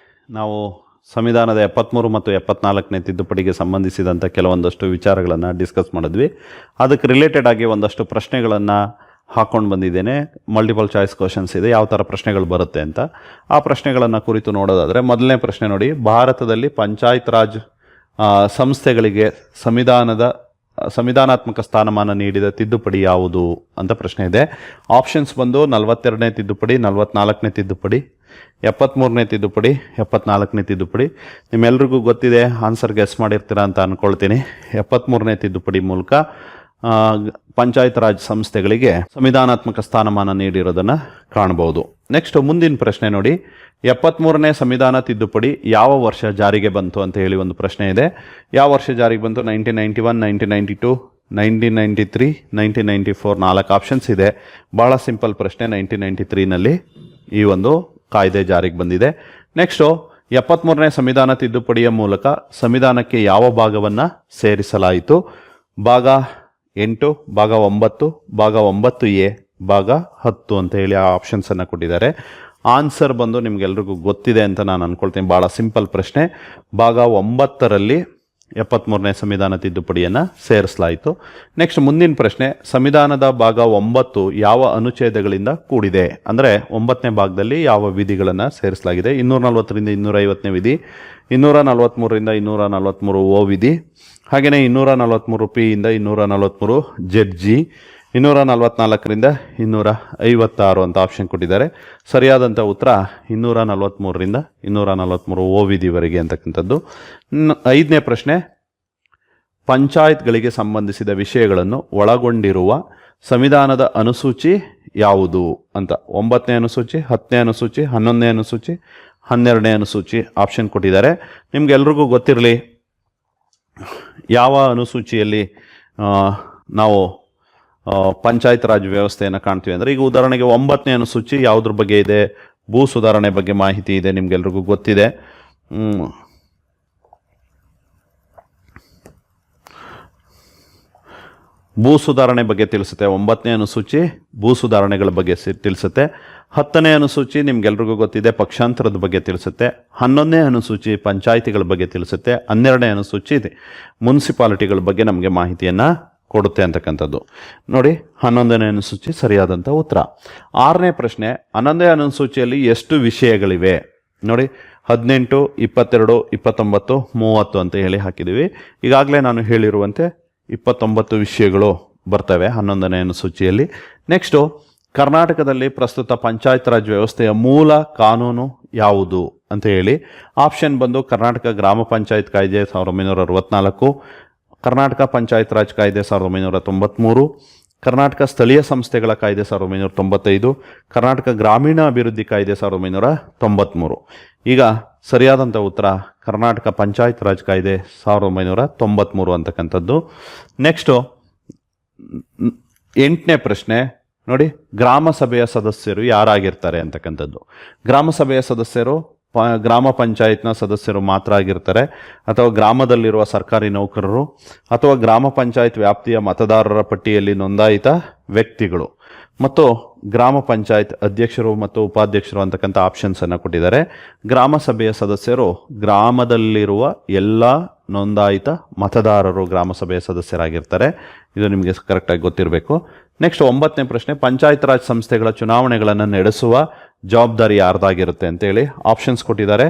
ನಾವು ಸಂವಿಧಾನದ 73 ಮತ್ತು 74ನೇ ತಿದ್ದುಪಡಿಗೆ ಸಂಬಂಧಿಸಿದಂಥ ಕೆಲವೊಂದಷ್ಟು ವಿಚಾರಗಳನ್ನು ಡಿಸ್ಕಸ್ ಮಾಡಿದ್ವಿ. ಅದಕ್ಕೆ ರಿಲೇಟೆಡ್ ಆಗಿ ಒಂದಷ್ಟು ಪ್ರಶ್ನೆಗಳನ್ನು ಹಾಕ್ಕೊಂಡು ಬಂದಿದ್ದೇನೆ. ಮಲ್ಟಿಪಲ್ ಚಾಯ್ಸ್ ಕ್ವಶನ್ಸ್ ಇದೆ, ಯಾವ ಥರ ಪ್ರಶ್ನೆಗಳು ಬರುತ್ತೆ ಅಂತ. ಆ ಪ್ರಶ್ನೆಗಳನ್ನು ಕುರಿತು ನೋಡೋದಾದರೆ, ಮೊದಲನೇ ಪ್ರಶ್ನೆ ನೋಡಿ, ಭಾರತದಲ್ಲಿ ಪಂಚಾಯತ್ ರಾಜ್ ಸಂಸ್ಥೆಗಳಿಗೆ ಸಂವಿಧಾನಾತ್ಮಕ ಸ್ಥಾನಮಾನ ನೀಡಿದ ತಿದ್ದುಪಡಿ ಯಾವುದು ಅಂತ ಪ್ರಶ್ನೆ ಇದೆ. ಆಪ್ಷನ್ಸ್ ಬಂದು 42ನೇ ತಿದ್ದುಪಡಿ, 44ನೇ ತಿದ್ದುಪಡಿ, 73ನೇ ತಿದ್ದುಪಡಿ, 74ನೇ ತಿದ್ದುಪಡಿ. ನಿಮ್ಮೆಲ್ರಿಗೂ ಗೊತ್ತಿದೆ, ಆನ್ಸರ್ ಗೆಸ್ ಮಾಡಿರ್ತೀರ ಅಂತ ಅಂದ್ಕೊಳ್ತೀನಿ. 73ನೇ ತಿದ್ದುಪಡಿ ಮೂಲಕ ಪಂಚಾಯತ್ ರಾಜ್ ಸಂಸ್ಥೆಗಳಿಗೆ ಸಂವಿಧಾನಾತ್ಮಕ ಸ್ಥಾನಮಾನ ನೀಡಿರೋದನ್ನು ಕಾಣಬಹುದು. ನೆಕ್ಸ್ಟ್ ಮುಂದಿನ ಪ್ರಶ್ನೆ ನೋಡಿ, 73ನೇ ಸಂವಿಧಾನ ತಿದ್ದುಪಡಿ ಯಾವ ವರ್ಷ ಜಾರಿಗೆ ಬಂತು ಅಂತ ಹೇಳಿ ಒಂದು ಪ್ರಶ್ನೆ ಇದೆ. ಯಾವ ವರ್ಷ ಜಾರಿಗೆ ಬಂತು? 1991, 1992, 1993, 1994. 4 ಆಪ್ಷನ್ಸ್ ಇದೆ. ಭಾಳ ಸಿಂಪಲ್ ಪ್ರಶ್ನೆ. 1993ನಲ್ಲಿ ಈ ಒಂದು ಕಾಯ್ದೆ ಜಾರಿಗೆ ಬಂದಿದೆ. ನೆಕ್ಸ್ಟು 73ನೇ ಸಂವಿಧಾನ ತಿದ್ದುಪಡಿಯ ಮೂಲಕ ಸಂವಿಧಾನಕ್ಕೆ ಯಾವ ಭಾಗವನ್ನು ಸೇರಿಸಲಾಯಿತು? ಭಾಗ 8, ಭಾಗ 9, ಭಾಗ 9A, ಭಾಗ 10 ಅಂತ ಹೇಳಿ ಆ ಆಪ್ಷನ್ಸನ್ನು ಕೊಟ್ಟಿದ್ದಾರೆ. ಆನ್ಸರ್ ಬಂದು ನಿಮ್ಗೆಲ್ರಿಗೂ ಗೊತ್ತಿದೆ ಅಂತ ನಾನು ಅಂದ್ಕೊಳ್ತೀನಿ. ಭಾಳ ಸಿಂಪಲ್ ಪ್ರಶ್ನೆ. ಭಾಗ 9ರಲ್ಲಿ 73ನೇ ಸಂವಿಧಾನ ತಿದ್ದುಪಡಿಯನ್ನು ಸೇರಿಸಲಾಯಿತು. ನೆಕ್ಸ್ಟ್ ಮುಂದಿನ ಪ್ರಶ್ನೆ, ಸಂವಿಧಾನದ ಭಾಗ 9 ಯಾವ ಅನುಚ್ಛೇದಗಳಿಂದ ಕೂಡಿದೆ? ಅಂದರೆ 9ನೇ ಭಾಗದಲ್ಲಿ ಯಾವ ವಿಧಿಗಳನ್ನು ಸೇರಿಸಲಾಗಿದೆ? 240ರಿಂದ 250ನೇ ವಿಧಿ, 243ರಿಂದ 243 ವಿಧಿ, ಹಾಗೆಯೇ 243P ಇಂದ 243 ZG, 244ರಿಂದ 256 ಅಂತ ಆಪ್ಷನ್ ಕೊಟ್ಟಿದ್ದಾರೆ. ಸರಿಯಾದಂಥ ಉತ್ತರ 243ರಿಂದ 243 ವಿಧಿವರೆಗೆ ಅಂತಕ್ಕಂಥದ್ದು. 5ನೇ ಪ್ರಶ್ನೆ, ಪಂಚಾಯತ್ಗಳಿಗೆ ಸಂಬಂಧಿಸಿದ ವಿಷಯಗಳನ್ನು ಒಳಗೊಂಡಿರುವ ಸಂವಿಧಾನದ ಅನುಸೂಚಿ ಯಾವುದು ಅಂತ. 9ನೇ ಅನುಸೂಚಿ, 10ನೇ ಅನುಸೂಚಿ, 11ನೇ ಅನುಸೂಚಿ, 12ನೇ ಅನುಸೂಚಿ ಆಪ್ಷನ್ ಕೊಟ್ಟಿದ್ದಾರೆ. ನಿಮ್ಗೆಲ್ರಿಗೂ ಗೊತ್ತಿರಲಿ ಯಾವ ಅನುಸೂಚಿಯಲ್ಲಿ ನಾವು ಪಂಚಾಯತ್ ರಾಜ್ ವ್ಯವಸ್ಥೆಯನ್ನು ಕಾಣ್ತೀವಿ ಅಂದರೆ, ಈಗ ಉದಾಹರಣೆಗೆ 9ನೇ ಅನುಸೂಚಿ ಯಾವುದ್ರ ಬಗ್ಗೆ ಇದೆ? ಭೂ ಸುಧಾರಣೆ ಬಗ್ಗೆ ಮಾಹಿತಿ ಇದೆ, ನಿಮ್ಗೆಲ್ರಿಗೂ ಗೊತ್ತಿದೆ. ಭೂ ಸುಧಾರಣೆ ಬಗ್ಗೆ ತಿಳಿಸುತ್ತೆ. 9ನೇ ಅನುಸೂಚಿ ಭೂ ಸುಧಾರಣೆಗಳ ಬಗ್ಗೆ ತಿಳಿಸುತ್ತೆ. 10ನೇ ಅನುಸೂಚಿ ನಿಮ್ಗೆಲ್ರಿಗೂ ಗೊತ್ತಿದೆ, ಪಕ್ಷಾಂತರದ ಬಗ್ಗೆ ತಿಳಿಸುತ್ತೆ. 11ನೇ ಅನುಸೂಚಿ ಪಂಚಾಯಿತಿಗಳ ಬಗ್ಗೆ ತಿಳಿಸುತ್ತೆ. 12ನೇ ಅನುಸೂಚಿ ಮುನ್ಸಿಪಾಲಿಟಿಗಳ ಬಗ್ಗೆ ನಮಗೆ ಮಾಹಿತಿಯನ್ನು ಕೊಡುತ್ತೆ ಅಂತಕ್ಕಂಥದ್ದು. ನೋಡಿ, 11ನೇ ಅನುಸೂಚಿ ಸರಿಯಾದಂಥ ಉತ್ತರ. 6ನೇ ಪ್ರಶ್ನೆ, 11ನೇ ಅನುಸೂಚಿಯಲ್ಲಿ ಎಷ್ಟು ವಿಷಯಗಳಿವೆ? ನೋಡಿ, 18, 22, 29, 30 ಅಂತ ಹೇಳಿ ಹಾಕಿದ್ದೀವಿ. ಈಗಾಗಲೇ ನಾನು ಹೇಳಿರುವಂತೆ 29 ವಿಷಯಗಳು ಬರ್ತವೆ 11ನೇ ಅನುಸೂಚಿಯಲ್ಲಿ. ನೆಕ್ಸ್ಟು, ಕರ್ನಾಟಕದಲ್ಲಿ ಪ್ರಸ್ತುತ ಪಂಚಾಯತ್ ರಾಜ್ ವ್ಯವಸ್ಥೆಯ ಮೂಲ ಕಾನೂನು ಯಾವುದು ಅಂತ ಹೇಳಿ. ಆಪ್ಷನ್ ಬಂದು ಕರ್ನಾಟಕ ಗ್ರಾಮ ಪಂಚಾಯತ್ ಕಾಯ್ದೆ 1964, ಕರ್ನಾಟಕ ಪಂಚಾಯತ್ ರಾಜ್ ಕಾಯ್ದೆ 1993, ಕರ್ನಾಟಕ ಸ್ಥಳೀಯ ಸಂಸ್ಥೆಗಳ ಕಾಯ್ದೆ 1995, ಕರ್ನಾಟಕ ಗ್ರಾಮೀಣ ಅಭಿವೃದ್ಧಿ ಕಾಯ್ದೆ 1993. ಈಗ ಸರಿಯಾದಂಥ ಉತ್ತರ ಕರ್ನಾಟಕ ಪಂಚಾಯತ್ ರಾಜ್ ಕಾಯ್ದೆ 1993 ಅಂತಕ್ಕಂಥದ್ದು. ನೆಕ್ಸ್ಟು 8ನೇ ಪ್ರಶ್ನೆ ನೋಡಿ, ಗ್ರಾಮ ಸಭೆಯ ಸದಸ್ಯರು ಯಾರಾಗಿರ್ತಾರೆ ಅಂತಕ್ಕಂಥದ್ದು. ಗ್ರಾಮ ಸಭೆಯ ಸದಸ್ಯರು ಗ್ರಾಮ ಪಂಚಾಯತ್ನ ಸದಸ್ಯರು ಮಾತ್ರ ಆಗಿರ್ತಾರೆ, ಅಥವಾ ಗ್ರಾಮದಲ್ಲಿರುವ ಸರ್ಕಾರಿ ನೌಕರರು, ಅಥವಾ ಗ್ರಾಮ ಪಂಚಾಯತ್ ವ್ಯಾಪ್ತಿಯ ಮತದಾರರ ಪಟ್ಟಿಯಲ್ಲಿ ನೋಂದಾಯಿತ ವ್ಯಕ್ತಿಗಳು, ಮತ್ತು ಗ್ರಾಮ ಪಂಚಾಯತ್ ಅಧ್ಯಕ್ಷರು ಮತ್ತು ಉಪಾಧ್ಯಕ್ಷರು ಅಂತಕ್ಕಂಥ ಆಪ್ಷನ್ಸನ್ನು ಕೊಟ್ಟಿದ್ದಾರೆ. ಗ್ರಾಮ ಸಭೆಯ ಸದಸ್ಯರು ಗ್ರಾಮದಲ್ಲಿರುವ ಎಲ್ಲ ನೋಂದಾಯಿತ ಮತದಾರರು ಗ್ರಾಮ ಸಭೆಯ ಸದಸ್ಯರಾಗಿರ್ತಾರೆ. ಇದು ನಿಮಗೆ ಕರೆಕ್ಟಾಗಿ ಗೊತ್ತಿರಬೇಕು. ನೆಕ್ಸ್ಟ್ 9ನೇ ಪ್ರಶ್ನೆ, ಪಂಚಾಯತ್ ರಾಜ್ ಸಂಸ್ಥೆಗಳ ಚುನಾವಣೆಗಳನ್ನು ನಡೆಸುವ ಜವಾಬ್ದಾರಿ ಯಾರ್ದಾಗಿರುತ್ತೆ ಅಂತೇಳಿ ಆಪ್ಷನ್ಸ್ ಕೊಟ್ಟಿದ್ದಾರೆ.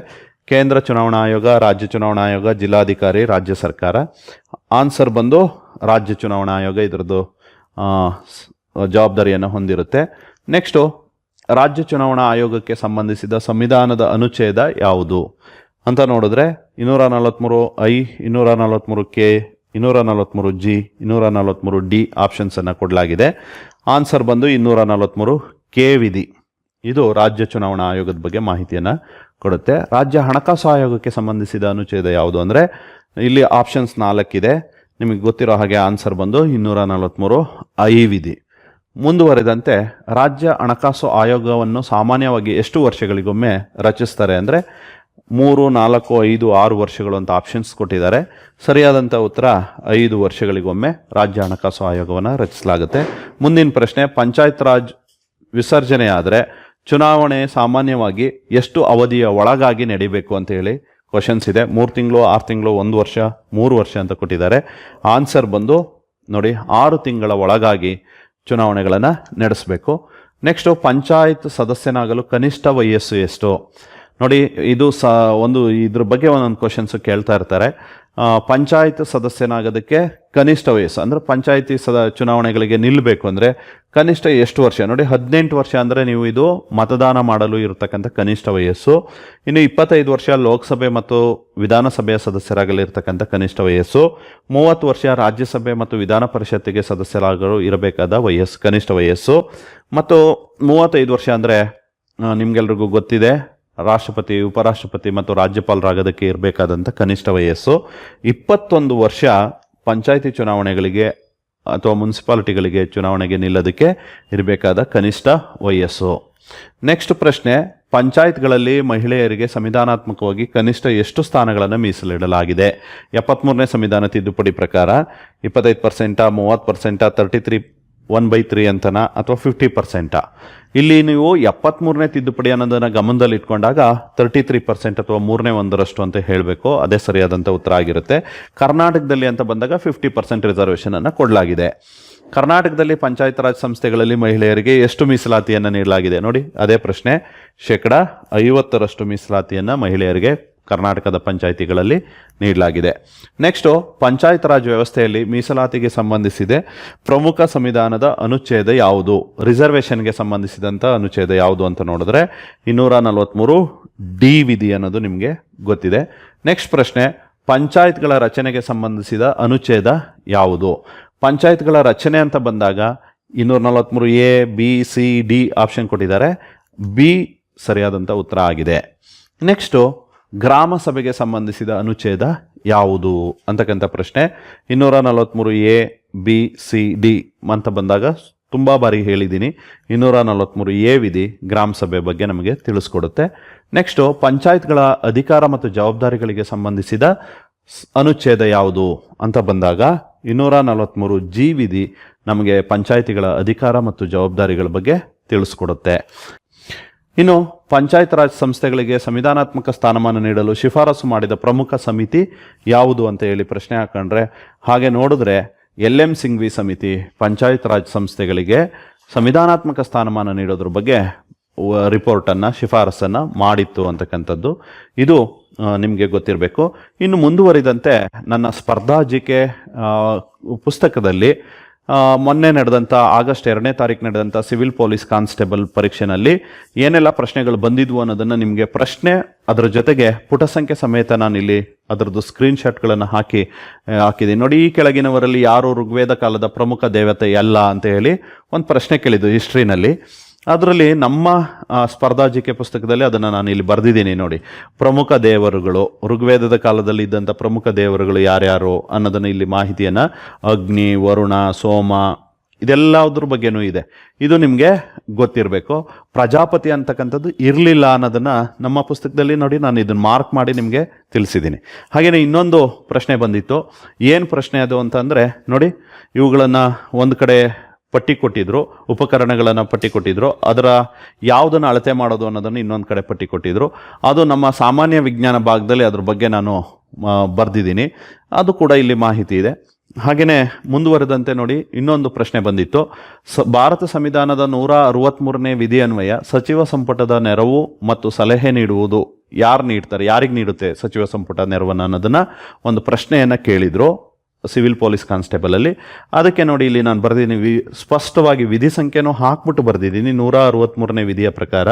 ಕೇಂದ್ರ ಚುನಾವಣಾ ಆಯೋಗ, ರಾಜ್ಯ ಚುನಾವಣಾ ಆಯೋಗ, ಜಿಲ್ಲಾಧಿಕಾರಿ, ರಾಜ್ಯ ಸರ್ಕಾರ. ಆನ್ಸರ್ ಬಂದು ರಾಜ್ಯ ಚುನಾವಣಾ ಆಯೋಗ ಇದರದ್ದು ಜವಾಬ್ದಾರಿಯನ್ನು ಹೊಂದಿರುತ್ತೆ. ನೆಕ್ಸ್ಟು, ರಾಜ್ಯ ಚುನಾವಣಾ ಆಯೋಗಕ್ಕೆ ಸಂಬಂಧಿಸಿದ ಸಂವಿಧಾನದ ಅನುಚ್ಛೇದ ಯಾವುದು ಅಂತ ನೋಡಿದ್ರೆ 243I, 243K, 243G, 243D ಆಪ್ಷನ್ಸನ್ನು ಕೊಡಲಾಗಿದೆ. ಆನ್ಸರ್ ಬಂದು 243K ವಿಧಿ. ಇದು ರಾಜ್ಯ ಚುನಾವಣಾ ಆಯೋಗದ ಬಗ್ಗೆ ಮಾಹಿತಿಯನ್ನು ಕೊಡುತ್ತೆ. ರಾಜ್ಯ ಹಣಕಾಸು ಆಯೋಗಕ್ಕೆ ಸಂಬಂಧಿಸಿದ ಅನುಚ್ಛೇದ ಯಾವುದು ಅಂದರೆ ಇಲ್ಲಿ ಆಪ್ಷನ್ಸ್ 4 ಇದೆ. ನಿಮಗೆ ಗೊತ್ತಿರೋ ಹಾಗೆ ಆನ್ಸರ್ ಬಂದು 243 ಐ ವಿಧಿ. ಮುಂದುವರೆದಂತೆ ರಾಜ್ಯ ಹಣಕಾಸು ಆಯೋಗವನ್ನು ಸಾಮಾನ್ಯವಾಗಿ ಎಷ್ಟು ವರ್ಷಗಳಿಗೊಮ್ಮೆ ರಚಿಸ್ತಾರೆ ಅಂದರೆ 3, 4, 5, 6 ವರ್ಷಗಳು ಅಂತ ಆಪ್ಷನ್ಸ್ ಕೊಟ್ಟಿದ್ದಾರೆ. ಸರಿಯಾದಂಥ ಉತ್ತರ 5 ವರ್ಷಗಳಿಗೊಮ್ಮೆ ರಾಜ್ಯ ಹಣಕಾಸು ಆಯೋಗವನ್ನು ರಚಿಸಲಾಗುತ್ತೆ. ಮುಂದಿನ ಪ್ರಶ್ನೆ, ಪಂಚಾಯತ್ ರಾಜ್ ವಿಸರ್ಜನೆ ಆದರೆ ಚುನಾವಣೆ ಸಾಮಾನ್ಯವಾಗಿ ಎಷ್ಟು ಅವಧಿಯ ಒಳಗಾಗಿ ನಡಿಬೇಕು ಅಂತ ಹೇಳಿ ಕ್ವಶನ್ಸ್ ಇದೆ. 3 ತಿಂಗಳು, 6 ತಿಂಗಳು, 1 ವರ್ಷ, 3 ವರ್ಷ ಅಂತ ಕೊಟ್ಟಿದ್ದಾರೆ. ಆನ್ಸರ್ ಬಂದು ನೋಡಿ 6 ತಿಂಗಳ ಒಳಗಾಗಿ ಚುನಾವಣೆಗಳನ್ನು ನಡೆಸಬೇಕು. ನೆಕ್ಸ್ಟು, ಪಂಚಾಯತ್ ಸದಸ್ಯನಾಗಲು ಕನಿಷ್ಠ ವಯಸ್ಸು ಎಷ್ಟು? ನೋಡಿ, ಇದು ಇದ್ರ ಬಗ್ಗೆ ಒಂದೊಂದು ಕ್ವಶನ್ಸು ಕೇಳ್ತಾ ಇರ್ತಾರೆ. ಪಂಚಾಯತ್ ಸದಸ್ಯನಾಗೋದಕ್ಕೆ ಕನಿಷ್ಠ ವಯಸ್ಸು ಅಂದರೆ ಪಂಚಾಯತಿ ಚುನಾವಣೆಗಳಿಗೆ ನಿಲ್ಲಬೇಕು ಅಂದರೆ ಕನಿಷ್ಠ ಎಷ್ಟು ವರ್ಷ? ನೋಡಿ, 18 ವರ್ಷ ಅಂದರೆ ನೀವು ಇದು ಮತದಾನ ಮಾಡಲು ಇರತಕ್ಕಂಥ ಕನಿಷ್ಠ ವಯಸ್ಸು. ಇನ್ನು 25 ವರ್ಷ ಲೋಕಸಭೆ ಮತ್ತು ವಿಧಾನಸಭೆಯ ಸದಸ್ಯರಾಗಲಿರ್ತಕ್ಕಂಥ ಕನಿಷ್ಠ ವಯಸ್ಸು. 30 ವರ್ಷ ರಾಜ್ಯಸಭೆ ಮತ್ತು ವಿಧಾನ ಪರಿಷತ್ತಿಗೆ ಸದಸ್ಯರಾಗಲು ಇರಬೇಕಾದ ವಯಸ್ಸು, ಕನಿಷ್ಠ ವಯಸ್ಸು. ಮತ್ತು 35 ವರ್ಷ ಅಂದರೆ ನಿಮ್ಗೆಲ್ರಿಗೂ ಗೊತ್ತಿದೆ, ರಾಷ್ಟ್ರಪತಿ, ಉಪರಾಷ್ಟ್ರಪತಿ ಮತ್ತು ರಾಜ್ಯಪಾಲರಾಗೋದಕ್ಕೆ ಇರಬೇಕಾದಂಥ ಕನಿಷ್ಠ ವಯಸ್ಸು. 21 ವರ್ಷ ಪಂಚಾಯತಿ ಚುನಾವಣೆಗಳಿಗೆ ಅಥವಾ ಮುನ್ಸಿಪಾಲಿಟಿಗಳಿಗೆ ಚುನಾವಣೆಗೆ ನಿಲ್ಲೋದಕ್ಕೆ ಇರಬೇಕಾದ ಕನಿಷ್ಠ ವಯಸ್ಸು. ನೆಕ್ಸ್ಟ್ ಪ್ರಶ್ನೆ, ಪಂಚಾಯತ್ಗಳಲ್ಲಿ ಮಹಿಳೆಯರಿಗೆ ಸಂವಿಧಾನಾತ್ಮಕವಾಗಿ ಕನಿಷ್ಠ ಎಷ್ಟು ಸ್ಥಾನಗಳನ್ನು ಮೀಸಲಿಡಲಾಗಿದೆ? 73ನೇ ಸಂವಿಧಾನ ತಿದ್ದುಪಡಿ ಪ್ರಕಾರ 25%, 30%, 33 1/3 ಅಂತನಾ ಅಥವಾ 50%? ಇಲ್ಲಿ ನೀವು 73ನೇ ತಿದ್ದುಪಡಿ ಅನ್ನೋದನ್ನು ಗಮನದಲ್ಲಿ ಇಟ್ಕೊಂಡಾಗ 33% ಅಥವಾ 1/3 ಅಂತ ಹೇಳಬೇಕು. ಅದೇ ಸರಿಯಾದಂಥ ಉತ್ತರ ಆಗಿರುತ್ತೆ. ಕರ್ನಾಟಕದಲ್ಲಿ ಅಂತ ಬಂದಾಗ 50% ರಿಸರ್ವೇಷನ್ ಅನ್ನು ಕೊಡಲಾಗಿದೆ. ಕರ್ನಾಟಕದಲ್ಲಿ ಪಂಚಾಯತ್ ರಾಜ್ ಸಂಸ್ಥೆಗಳಲ್ಲಿ ಮಹಿಳೆಯರಿಗೆ ಎಷ್ಟು ಮೀಸಲಾತಿಯನ್ನು ನೀಡಲಾಗಿದೆ? ನೋಡಿ, ಅದೇ ಪ್ರಶ್ನೆ. 50% ಮೀಸಲಾತಿಯನ್ನು ಮಹಿಳೆಯರಿಗೆ ಕರ್ನಾಟಕದ ಪಂಚಾಯಿತಿಗಳಲ್ಲಿ ನೀಡಲಾಗಿದೆ. ನೆಕ್ಸ್ಟು, ಪಂಚಾಯತ್ ರಾಜ್ ವ್ಯವಸ್ಥೆಯಲ್ಲಿ ಮೀಸಲಾತಿಗೆ ಸಂಬಂಧಿಸಿದೆ ಪ್ರಮುಖ ಸಂವಿಧಾನದ ಅನುಚ್ಛೇದ ಯಾವುದು? ರಿಸರ್ವೇಷನ್ಗೆ ಸಂಬಂಧಿಸಿದಂಥ ಅನುಚ್ಛೇದ ಯಾವುದು ಅಂತ ನೋಡಿದ್ರೆ 243 ಡಿ ವಿಧಿ ಅನ್ನೋದು ನಿಮಗೆ ಗೊತ್ತಿದೆ. ನೆಕ್ಸ್ಟ್ ಪ್ರಶ್ನೆ, ಪಂಚಾಯತ್ಗಳ ರಚನೆಗೆ ಸಂಬಂಧಿಸಿದ ಅನುಚ್ಛೇದ ಯಾವುದು? ಪಂಚಾಯತ್ಗಳ ರಚನೆ ಅಂತ ಬಂದಾಗ 243 A, B, C, D option ಕೊಟ್ಟಿದ್ದಾರೆ. ಬಿ ಸರಿಯಾದಂಥ ಉತ್ತರ ಆಗಿದೆ. ನೆಕ್ಸ್ಟು, ಗ್ರಾಮ ಸಭೆಗೆ ಸಂಬಂಧಿಸಿದ ಅನುಚ್ಛೇದ ಯಾವುದು ಅಂತಕ್ಕಂಥ ಪ್ರಶ್ನೆ. 243 ಎ, ಬಿ, ಸಿ, ಡಿ ಅಂತ ಬಂದಾಗ ತುಂಬ ಬಾರಿ ಹೇಳಿದ್ದೀನಿ. 243 ಎ ವಿಧಿ ಗ್ರಾಮ ಸಭೆ ಬಗ್ಗೆ ನಮಗೆ ತಿಳಿಸ್ಕೊಡುತ್ತೆ. ನೆಕ್ಸ್ಟು, ಪಂಚಾಯತ್ಗಳ ಅಧಿಕಾರ ಮತ್ತು ಜವಾಬ್ದಾರಿಗಳಿಗೆ ಸಂಬಂಧಿಸಿದ ಅನುಚ್ಛೇದ ಯಾವುದು ಅಂತ ಬಂದಾಗ 243 ಜಿ ವಿಧಿ ನಮಗೆ ಪಂಚಾಯತಿಗಳ ಅಧಿಕಾರ ಮತ್ತು ಜವಾಬ್ದಾರಿಗಳ ಬಗ್ಗೆ ತಿಳಿಸ್ಕೊಡುತ್ತೆ. ಇನ್ನು ಪಂಚಾಯತ್ ರಾಜ್ ಸಂಸ್ಥೆಗಳಿಗೆ ಸಂವಿಧಾನಾತ್ಮಕ ಸ್ಥಾನಮಾನ ನೀಡಲು ಶಿಫಾರಸು ಮಾಡಿದ ಪ್ರಮುಖ ಸಮಿತಿ ಯಾವುದು ಅಂತ ಹೇಳಿ ಪ್ರಶ್ನೆ ಹಾಕೊಂಡ್ರೆ, ಹಾಗೆ ನೋಡಿದ್ರೆ LM ಸಿಂಘ್ವಿ ಸಮಿತಿ ಪಂಚಾಯತ್ ರಾಜ್ ಸಂಸ್ಥೆಗಳಿಗೆ ಸಂವಿಧಾನಾತ್ಮಕ ಸ್ಥಾನಮಾನ ನೀಡೋದ್ರ ಬಗ್ಗೆ ರಿಪೋರ್ಟನ್ನು, ಶಿಫಾರಸನ್ನು ಮಾಡಿತ್ತು ಅಂತಕ್ಕಂಥದ್ದು ಇದು ನಿಮಗೆ ಗೊತ್ತಿರಬೇಕು. ಇನ್ನು ಮುಂದುವರಿದಂತೆ ನನ್ನ ಸ್ಪರ್ಧಾ ಜಿಕೆ ಪುಸ್ತಕದಲ್ಲಿ ಮೊನ್ನೆ ನಡೆದಂಥ ಆಗಸ್ಟ್ 2ನೇ ತಾರೀಕು ನಡೆದಂಥ ಸಿವಿಲ್ ಪೊಲೀಸ್ ಕಾನ್ಸ್ಟೇಬಲ್ ಪರೀಕ್ಷೆನಲ್ಲಿ ಏನೆಲ್ಲ ಪ್ರಶ್ನೆಗಳು ಬಂದಿದ್ವು ಅನ್ನೋದನ್ನು ನಿಮಗೆ ಪ್ರಶ್ನೆ ಅದರ ಜೊತೆಗೆ ಪುಟ ಸಂಖ್ಯೆ ಸಮೇತ ನಾನಿಲ್ಲಿ ಅದರದ್ದು ಸ್ಕ್ರೀನ್ಶಾಟ್ಗಳನ್ನು ಹಾಕಿದ್ದೀನಿ. ನೋಡಿ, ಈ ಕೆಳಗಿನವರಲ್ಲಿ ಯಾರು ಋಗ್ವೇದ ಕಾಲದ ಪ್ರಮುಖ ದೇವತೆ ಅಲ್ಲ ಅಂತ ಹೇಳಿ ಒಂದು ಪ್ರಶ್ನೆ ಕೇಳಿದ್ದು ಹಿಸ್ಟ್ರಿನಲ್ಲಿ. ಅದರಲ್ಲಿ ನಮ್ಮ ಸ್ಪರ್ಧಾ ಜಿಕೆ ಪುಸ್ತಕದಲ್ಲಿ ಅದನ್ನು ನಾನು ಇಲ್ಲಿ ಬರೆದಿದ್ದೀನಿ ನೋಡಿ. ಪ್ರಮುಖ ದೇವರುಗಳು, ಋಗ್ವೇದದ ಕಾಲದಲ್ಲಿ ಇದ್ದಂಥ ಪ್ರಮುಖ ದೇವರುಗಳು ಯಾರ್ಯಾರು ಅನ್ನೋದನ್ನು ಇಲ್ಲಿ ಮಾಹಿತಿಯನ್ನು, ಅಗ್ನಿ, ವರುಣ, ಸೋಮ, ಇದೆಲ್ಲದ್ರ ಬಗ್ಗೆನೂ ಇದೆ. ಇದು ನಿಮಗೆ ಗೊತ್ತಿರಬೇಕು. ಪ್ರಜಾಪತಿ ಅಂತಕ್ಕಂಥದ್ದು ಇರಲಿಲ್ಲ ಅನ್ನೋದನ್ನು ನಮ್ಮ ಪುಸ್ತಕದಲ್ಲಿ ನೋಡಿ ನಾನು ಇದನ್ನು ಮಾರ್ಕ್ ಮಾಡಿ ನಿಮಗೆ ತಿಳಿಸಿದ್ದೀನಿ. ಹಾಗೆಯೇ ಇನ್ನೊಂದು ಪ್ರಶ್ನೆ ಬಂದಿತ್ತು. ಏನು ಪ್ರಶ್ನೆ ಅದು ಅಂತಂದರೆ ನೋಡಿ, ಇವುಗಳನ್ನು ಒಂದು ಕಡೆ ಪಟ್ಟಿ ಕೊಟ್ಟಿದ್ರು, ಉಪಕರಣಗಳನ್ನು ಪಟ್ಟಿ ಕೊಟ್ಟಿದ್ರು, ಅದರ ಯಾವುದನ್ನು ಅಳತೆ ಮಾಡೋದು ಅನ್ನೋದನ್ನು ಇನ್ನೊಂದು ಕಡೆ ಪಟ್ಟಿ ಕೊಟ್ಟಿದ್ರು. ಅದು ನಮ್ಮ ಸಾಮಾನ್ಯ ವಿಜ್ಞಾನ ಭಾಗದಲ್ಲಿ ಅದ್ರ ಬಗ್ಗೆ ನಾನು ಬರೆದಿದ್ದೀನಿ. ಅದು ಕೂಡ ಇಲ್ಲಿ ಮಾಹಿತಿ ಇದೆ. ಹಾಗೆಯೇ ಮುಂದುವರೆದಂತೆ ನೋಡಿ, ಇನ್ನೊಂದು ಪ್ರಶ್ನೆ ಬಂದಿತ್ತು. ಭಾರತ ಸಂವಿಧಾನದ 163ನೇ ವಿಧಿ ಅನ್ವಯ ಸಚಿವ ಸಂಪುಟದ ನೆರವು ಮತ್ತು ಸಲಹೆ ನೀಡುವುದು ಯಾರು ನೀಡ್ತಾರೆ, ಯಾರಿಗೆ ನೀಡುತ್ತೆ ಸಚಿವ ಸಂಪುಟ ನೆರವನ್ನು ಅನ್ನೋದನ್ನು ಒಂದು ಪ್ರಶ್ನೆಯನ್ನು ಕೇಳಿದರು ಸಿವಿಲ್ ಪೊಲೀಸ್ ಕಾನ್ಸ್ಟೇಬಲಲ್ಲಿ. ಅದಕ್ಕೆ ನೋಡಿ ಇಲ್ಲಿ ನಾನು ಬರೆದಿದ್ದೀನಿ, ಸ್ಪಷ್ಟವಾಗಿ ವಿಧಿ ಸಂಖ್ಯೆನೂ ಹಾಕ್ಬಿಟ್ಟು ಬರೆದಿದ್ದೀನಿ. 163ನೇ ವಿಧಿಯ ಪ್ರಕಾರ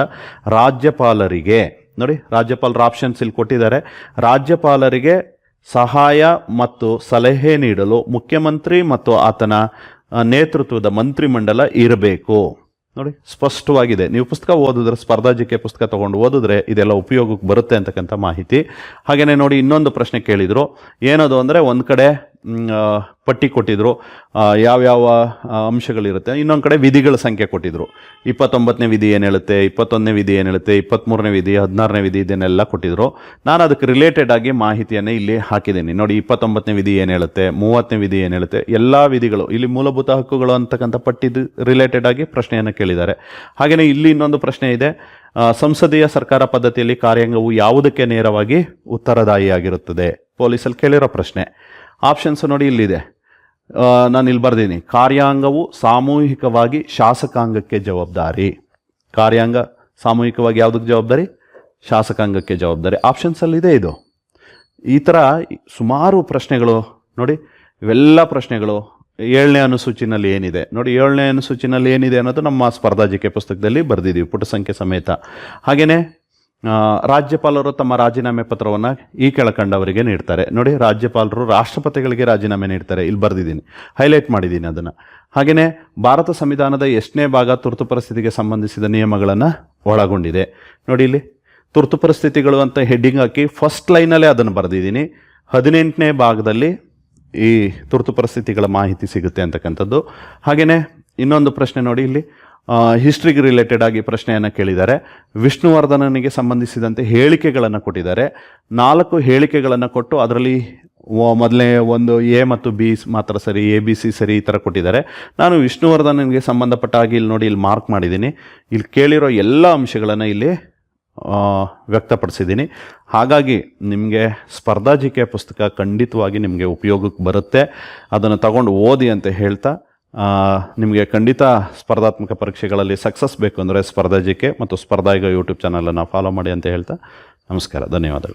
ರಾಜ್ಯಪಾಲರಿಗೆ, ನೋಡಿ ರಾಜ್ಯಪಾಲರ ಆಪ್ಷನ್ಸ್ ಇಲ್ಲಿ ಕೊಟ್ಟಿದ್ದಾರೆ, ರಾಜ್ಯಪಾಲರಿಗೆ ಸಹಾಯ ಮತ್ತು ಸಲಹೆ ನೀಡಲು ಮುಖ್ಯಮಂತ್ರಿ ಮತ್ತು ಆತನ ನೇತೃತ್ವದ ಮಂತ್ರಿಮಂಡಲ ಇರಬೇಕು. ನೋಡಿ ಸ್ಪಷ್ಟವಾಗಿದೆ. ನೀವು ಪುಸ್ತಕ ಓದಿದ್ರೆ, ಸ್ಪರ್ಧಾ ಜಿಕೆ ಪುಸ್ತಕ ತೊಗೊಂಡು ಓದಿದ್ರೆ ಇದೆಲ್ಲ ಉಪಯೋಗಕ್ಕೆ ಬರುತ್ತೆ ಅಂತಕ್ಕಂಥ ಮಾಹಿತಿ. ಹಾಗೆಯೇ ನೋಡಿ, ಇನ್ನೊಂದು ಪ್ರಶ್ನೆ ಕೇಳಿದರು. ಏನದು ಅಂದರೆ, ಒಂದು ಕಡೆ ಪಟ್ಟಿ ಕೊಟ್ಟಿದ್ರು ಯಾವ್ಯಾವ ಅಂಶಗಳಿರುತ್ತೆ, ಇನ್ನೊಂದು ಕಡೆ ವಿಧಿಗಳ ಸಂಖ್ಯೆ ಕೊಟ್ಟಿದ್ರು. 29ನೇ ವಿಧಿ ಏನು ಹೇಳುತ್ತೆ, 21ನೇ ವಿಧಿ ಏನು ಹೇಳುತ್ತೆ, 23ನೇ ವಿಧಿ, 16ನೇ ವಿಧಿ, ಇದನ್ನೆಲ್ಲ ಕೊಟ್ಟಿದ್ರು. ನಾನು ಅದಕ್ಕೆ ರಿಲೇಟೆಡ್ ಆಗಿ ಮಾಹಿತಿಯನ್ನು ಇಲ್ಲಿ ಹಾಕಿದ್ದೀನಿ. ನೋಡಿ, 29ನೇ ವಿಧಿ ಏನು ಹೇಳುತ್ತೆ, 30ನೇ ವಿಧಿ ಏನು ಹೇಳುತ್ತೆ, ಎಲ್ಲ ವಿಧಿಗಳು ಇಲ್ಲಿ ಮೂಲಭೂತ ಹಕ್ಕುಗಳು ಅಂತಕ್ಕಂಥ ಪಟ್ಟಿದ್ದು ರಿಲೇಟೆಡ್ ಆಗಿ ಪ್ರಶ್ನೆಯನ್ನು ಕೇಳಿದ್ದಾರೆ. ಹಾಗೆಯೇ ಇಲ್ಲಿ ಇನ್ನೊಂದು ಪ್ರಶ್ನೆ ಇದೆ, ಸಂಸದೀಯ ಸರ್ಕಾರ ಪದ್ಧತಿಯಲ್ಲಿ ಕಾರ್ಯಾಂಗವು ಯಾವುದಕ್ಕೆ ನೇರವಾಗಿ ಉತ್ತರದಾಯಿಯಾಗಿರುತ್ತದೆ? ಪೊಲೀಸಲ್ಲಿ ಕೇಳಿರೋ ಪ್ರಶ್ನೆ. ಆಪ್ಷನ್ಸ್ ನೋಡಿ ಇಲ್ಲಿದೆ, ನಾನು ಇಲ್ಲಿ ಬರ್ದೀನಿ. ಕಾರ್ಯಾಂಗವು ಸಾಮೂಹಿಕವಾಗಿ ಶಾಸಕಾಂಗಕ್ಕೆ ಜವಾಬ್ದಾರಿ. ಕಾರ್ಯಾಂಗ ಸಾಮೂಹಿಕವಾಗಿ ಯಾವುದಕ್ಕೆ ಜವಾಬ್ದಾರಿ? ಶಾಸಕಾಂಗಕ್ಕೆ ಜವಾಬ್ದಾರಿ. ಆಪ್ಷನ್ಸಲ್ಲಿದೆ ಇದು. ಈ ಥರ ಸುಮಾರು ಪ್ರಶ್ನೆಗಳು ನೋಡಿ. ಇವೆಲ್ಲ ಪ್ರಶ್ನೆಗಳು 7ನೇ ಅನುಸೂಚಿನಲ್ಲಿ ಏನಿದೆ ನೋಡಿ, 7ನೇ ಅನುಸೂಚಿನಲ್ಲಿ ಏನಿದೆ ಅನ್ನೋದು ನಮ್ಮ ಸ್ಪರ್ಧಾ ಜಿಕೆ ಪುಸ್ತಕದಲ್ಲಿ ಬರೆದಿದ್ದೀವಿ, ಪುಟ ಸಂಖ್ಯೆ ಸಮೇತ. ಹಾಗೆಯೇ ರಾಜ್ಯಪಾಲರು ತಮ್ಮ ರಾಜೀನಾಮೆ ಪತ್ರವನ್ನು ಈ ಕೆಳಕಂಡವರಿಗೆ ನೀಡ್ತಾರೆ. ನೋಡಿ, ರಾಜ್ಯಪಾಲರು ರಾಷ್ಟ್ರಪತಿಗಳಿಗೆ ರಾಜೀನಾಮೆ ನೀಡ್ತಾರೆ. ಇಲ್ಲಿ ಬರೆದಿದ್ದೀನಿ, ಹೈಲೈಟ್ ಮಾಡಿದ್ದೀನಿ ಅದನ್ನು. ಹಾಗೆಯೇ ಭಾರತ ಸಂವಿಧಾನದ ಎಷ್ಟನೇ ಭಾಗ ತುರ್ತು ಪರಿಸ್ಥಿತಿಗೆ ಸಂಬಂಧಿಸಿದ ನಿಯಮಗಳನ್ನು ಒಳಗೊಂಡಿದೆ? ನೋಡಿ, ಇಲ್ಲಿ ತುರ್ತು ಪರಿಸ್ಥಿತಿಗಳು ಅಂತ ಹೆಡ್ಡಿಂಗ್ ಹಾಕಿ ಫಸ್ಟ್ ಲೈನಲ್ಲೇ ಅದನ್ನು ಬರೆದಿದ್ದೀನಿ. 18ನೇ ಭಾಗದಲ್ಲಿ ಈ ತುರ್ತು ಪರಿಸ್ಥಿತಿಗಳ ಮಾಹಿತಿ ಸಿಗುತ್ತೆ ಅಂತಕ್ಕಂಥದ್ದು. ಹಾಗೆಯೇ ಇನ್ನೊಂದು ಪ್ರಶ್ನೆ ನೋಡಿ, ಇಲ್ಲಿ ಹಿಸ್ಟ್ರಿಗೆ ರಿಲೇಟೆಡ್ ಆಗಿ ಪ್ರಶ್ನೆಯನ್ನು ಕೇಳಿದ್ದಾರೆ. ವಿಷ್ಣುವರ್ಧನನಿಗೆ ಸಂಬಂಧಿಸಿದಂತೆ ಹೇಳಿಕೆಗಳನ್ನು ಕೊಟ್ಟಿದ್ದಾರೆ. 4 ಹೇಳಿಕೆಗಳನ್ನು ಕೊಟ್ಟು ಅದರಲ್ಲಿ ಮೊದಲೇ ಒಂದು ಎ ಮತ್ತು ಬಿ ಮಾತ್ರ ಸರಿ, ಎ ಬಿ ಸಿ ಸರಿ, ಈ ಥರ ಕೊಟ್ಟಿದ್ದಾರೆ. ನಾನು ವಿಷ್ಣುವರ್ಧನನಿಗೆ ಸಂಬಂಧಪಟ್ಟ ಹಾಗೆ ಇಲ್ಲಿ ನೋಡಿ, ಇಲ್ಲಿ ಮಾರ್ಕ್ ಮಾಡಿದ್ದೀನಿ. ಇಲ್ಲಿ ಕೇಳಿರೋ ಎಲ್ಲ ಅಂಶಗಳನ್ನು ಇಲ್ಲಿ ವ್ಯಕ್ತಪಡಿಸಿದ್ದೀನಿ. ಹಾಗಾಗಿ ನಿಮಗೆ ಸ್ಪರ್ಧಾ ಜಿಕೆ ಪುಸ್ತಕ ಖಂಡಿತವಾಗಿ ನಿಮಗೆ ಉಪಯೋಗಕ್ಕೆ ಬರುತ್ತೆ. ಅದನ್ನು ತಗೊಂಡು ಓದಿ ಅಂತ ಹೇಳ್ತಾ, ನಿಮಗೆ ಖಂಡಿತ ಸ್ಪರ್ಧಾತ್ಮಕ ಪರೀಕ್ಷೆಗಳಲ್ಲಿ ಸಕ್ಸಸ್ ಬೇಕು ಅಂದರೆ ಸ್ಪರ್ಧಾ ಜಿಕೆ ಮತ್ತು ಸ್ಪರ್ಧಾಯಿಗ ಯೂಟ್ಯೂಬ್ ಚಾನಲನ್ನು ಫಾಲೋ ಮಾಡಿ ಅಂತ ಹೇಳ್ತಾ ನಮಸ್ಕಾರ, ಧನ್ಯವಾದಗಳು.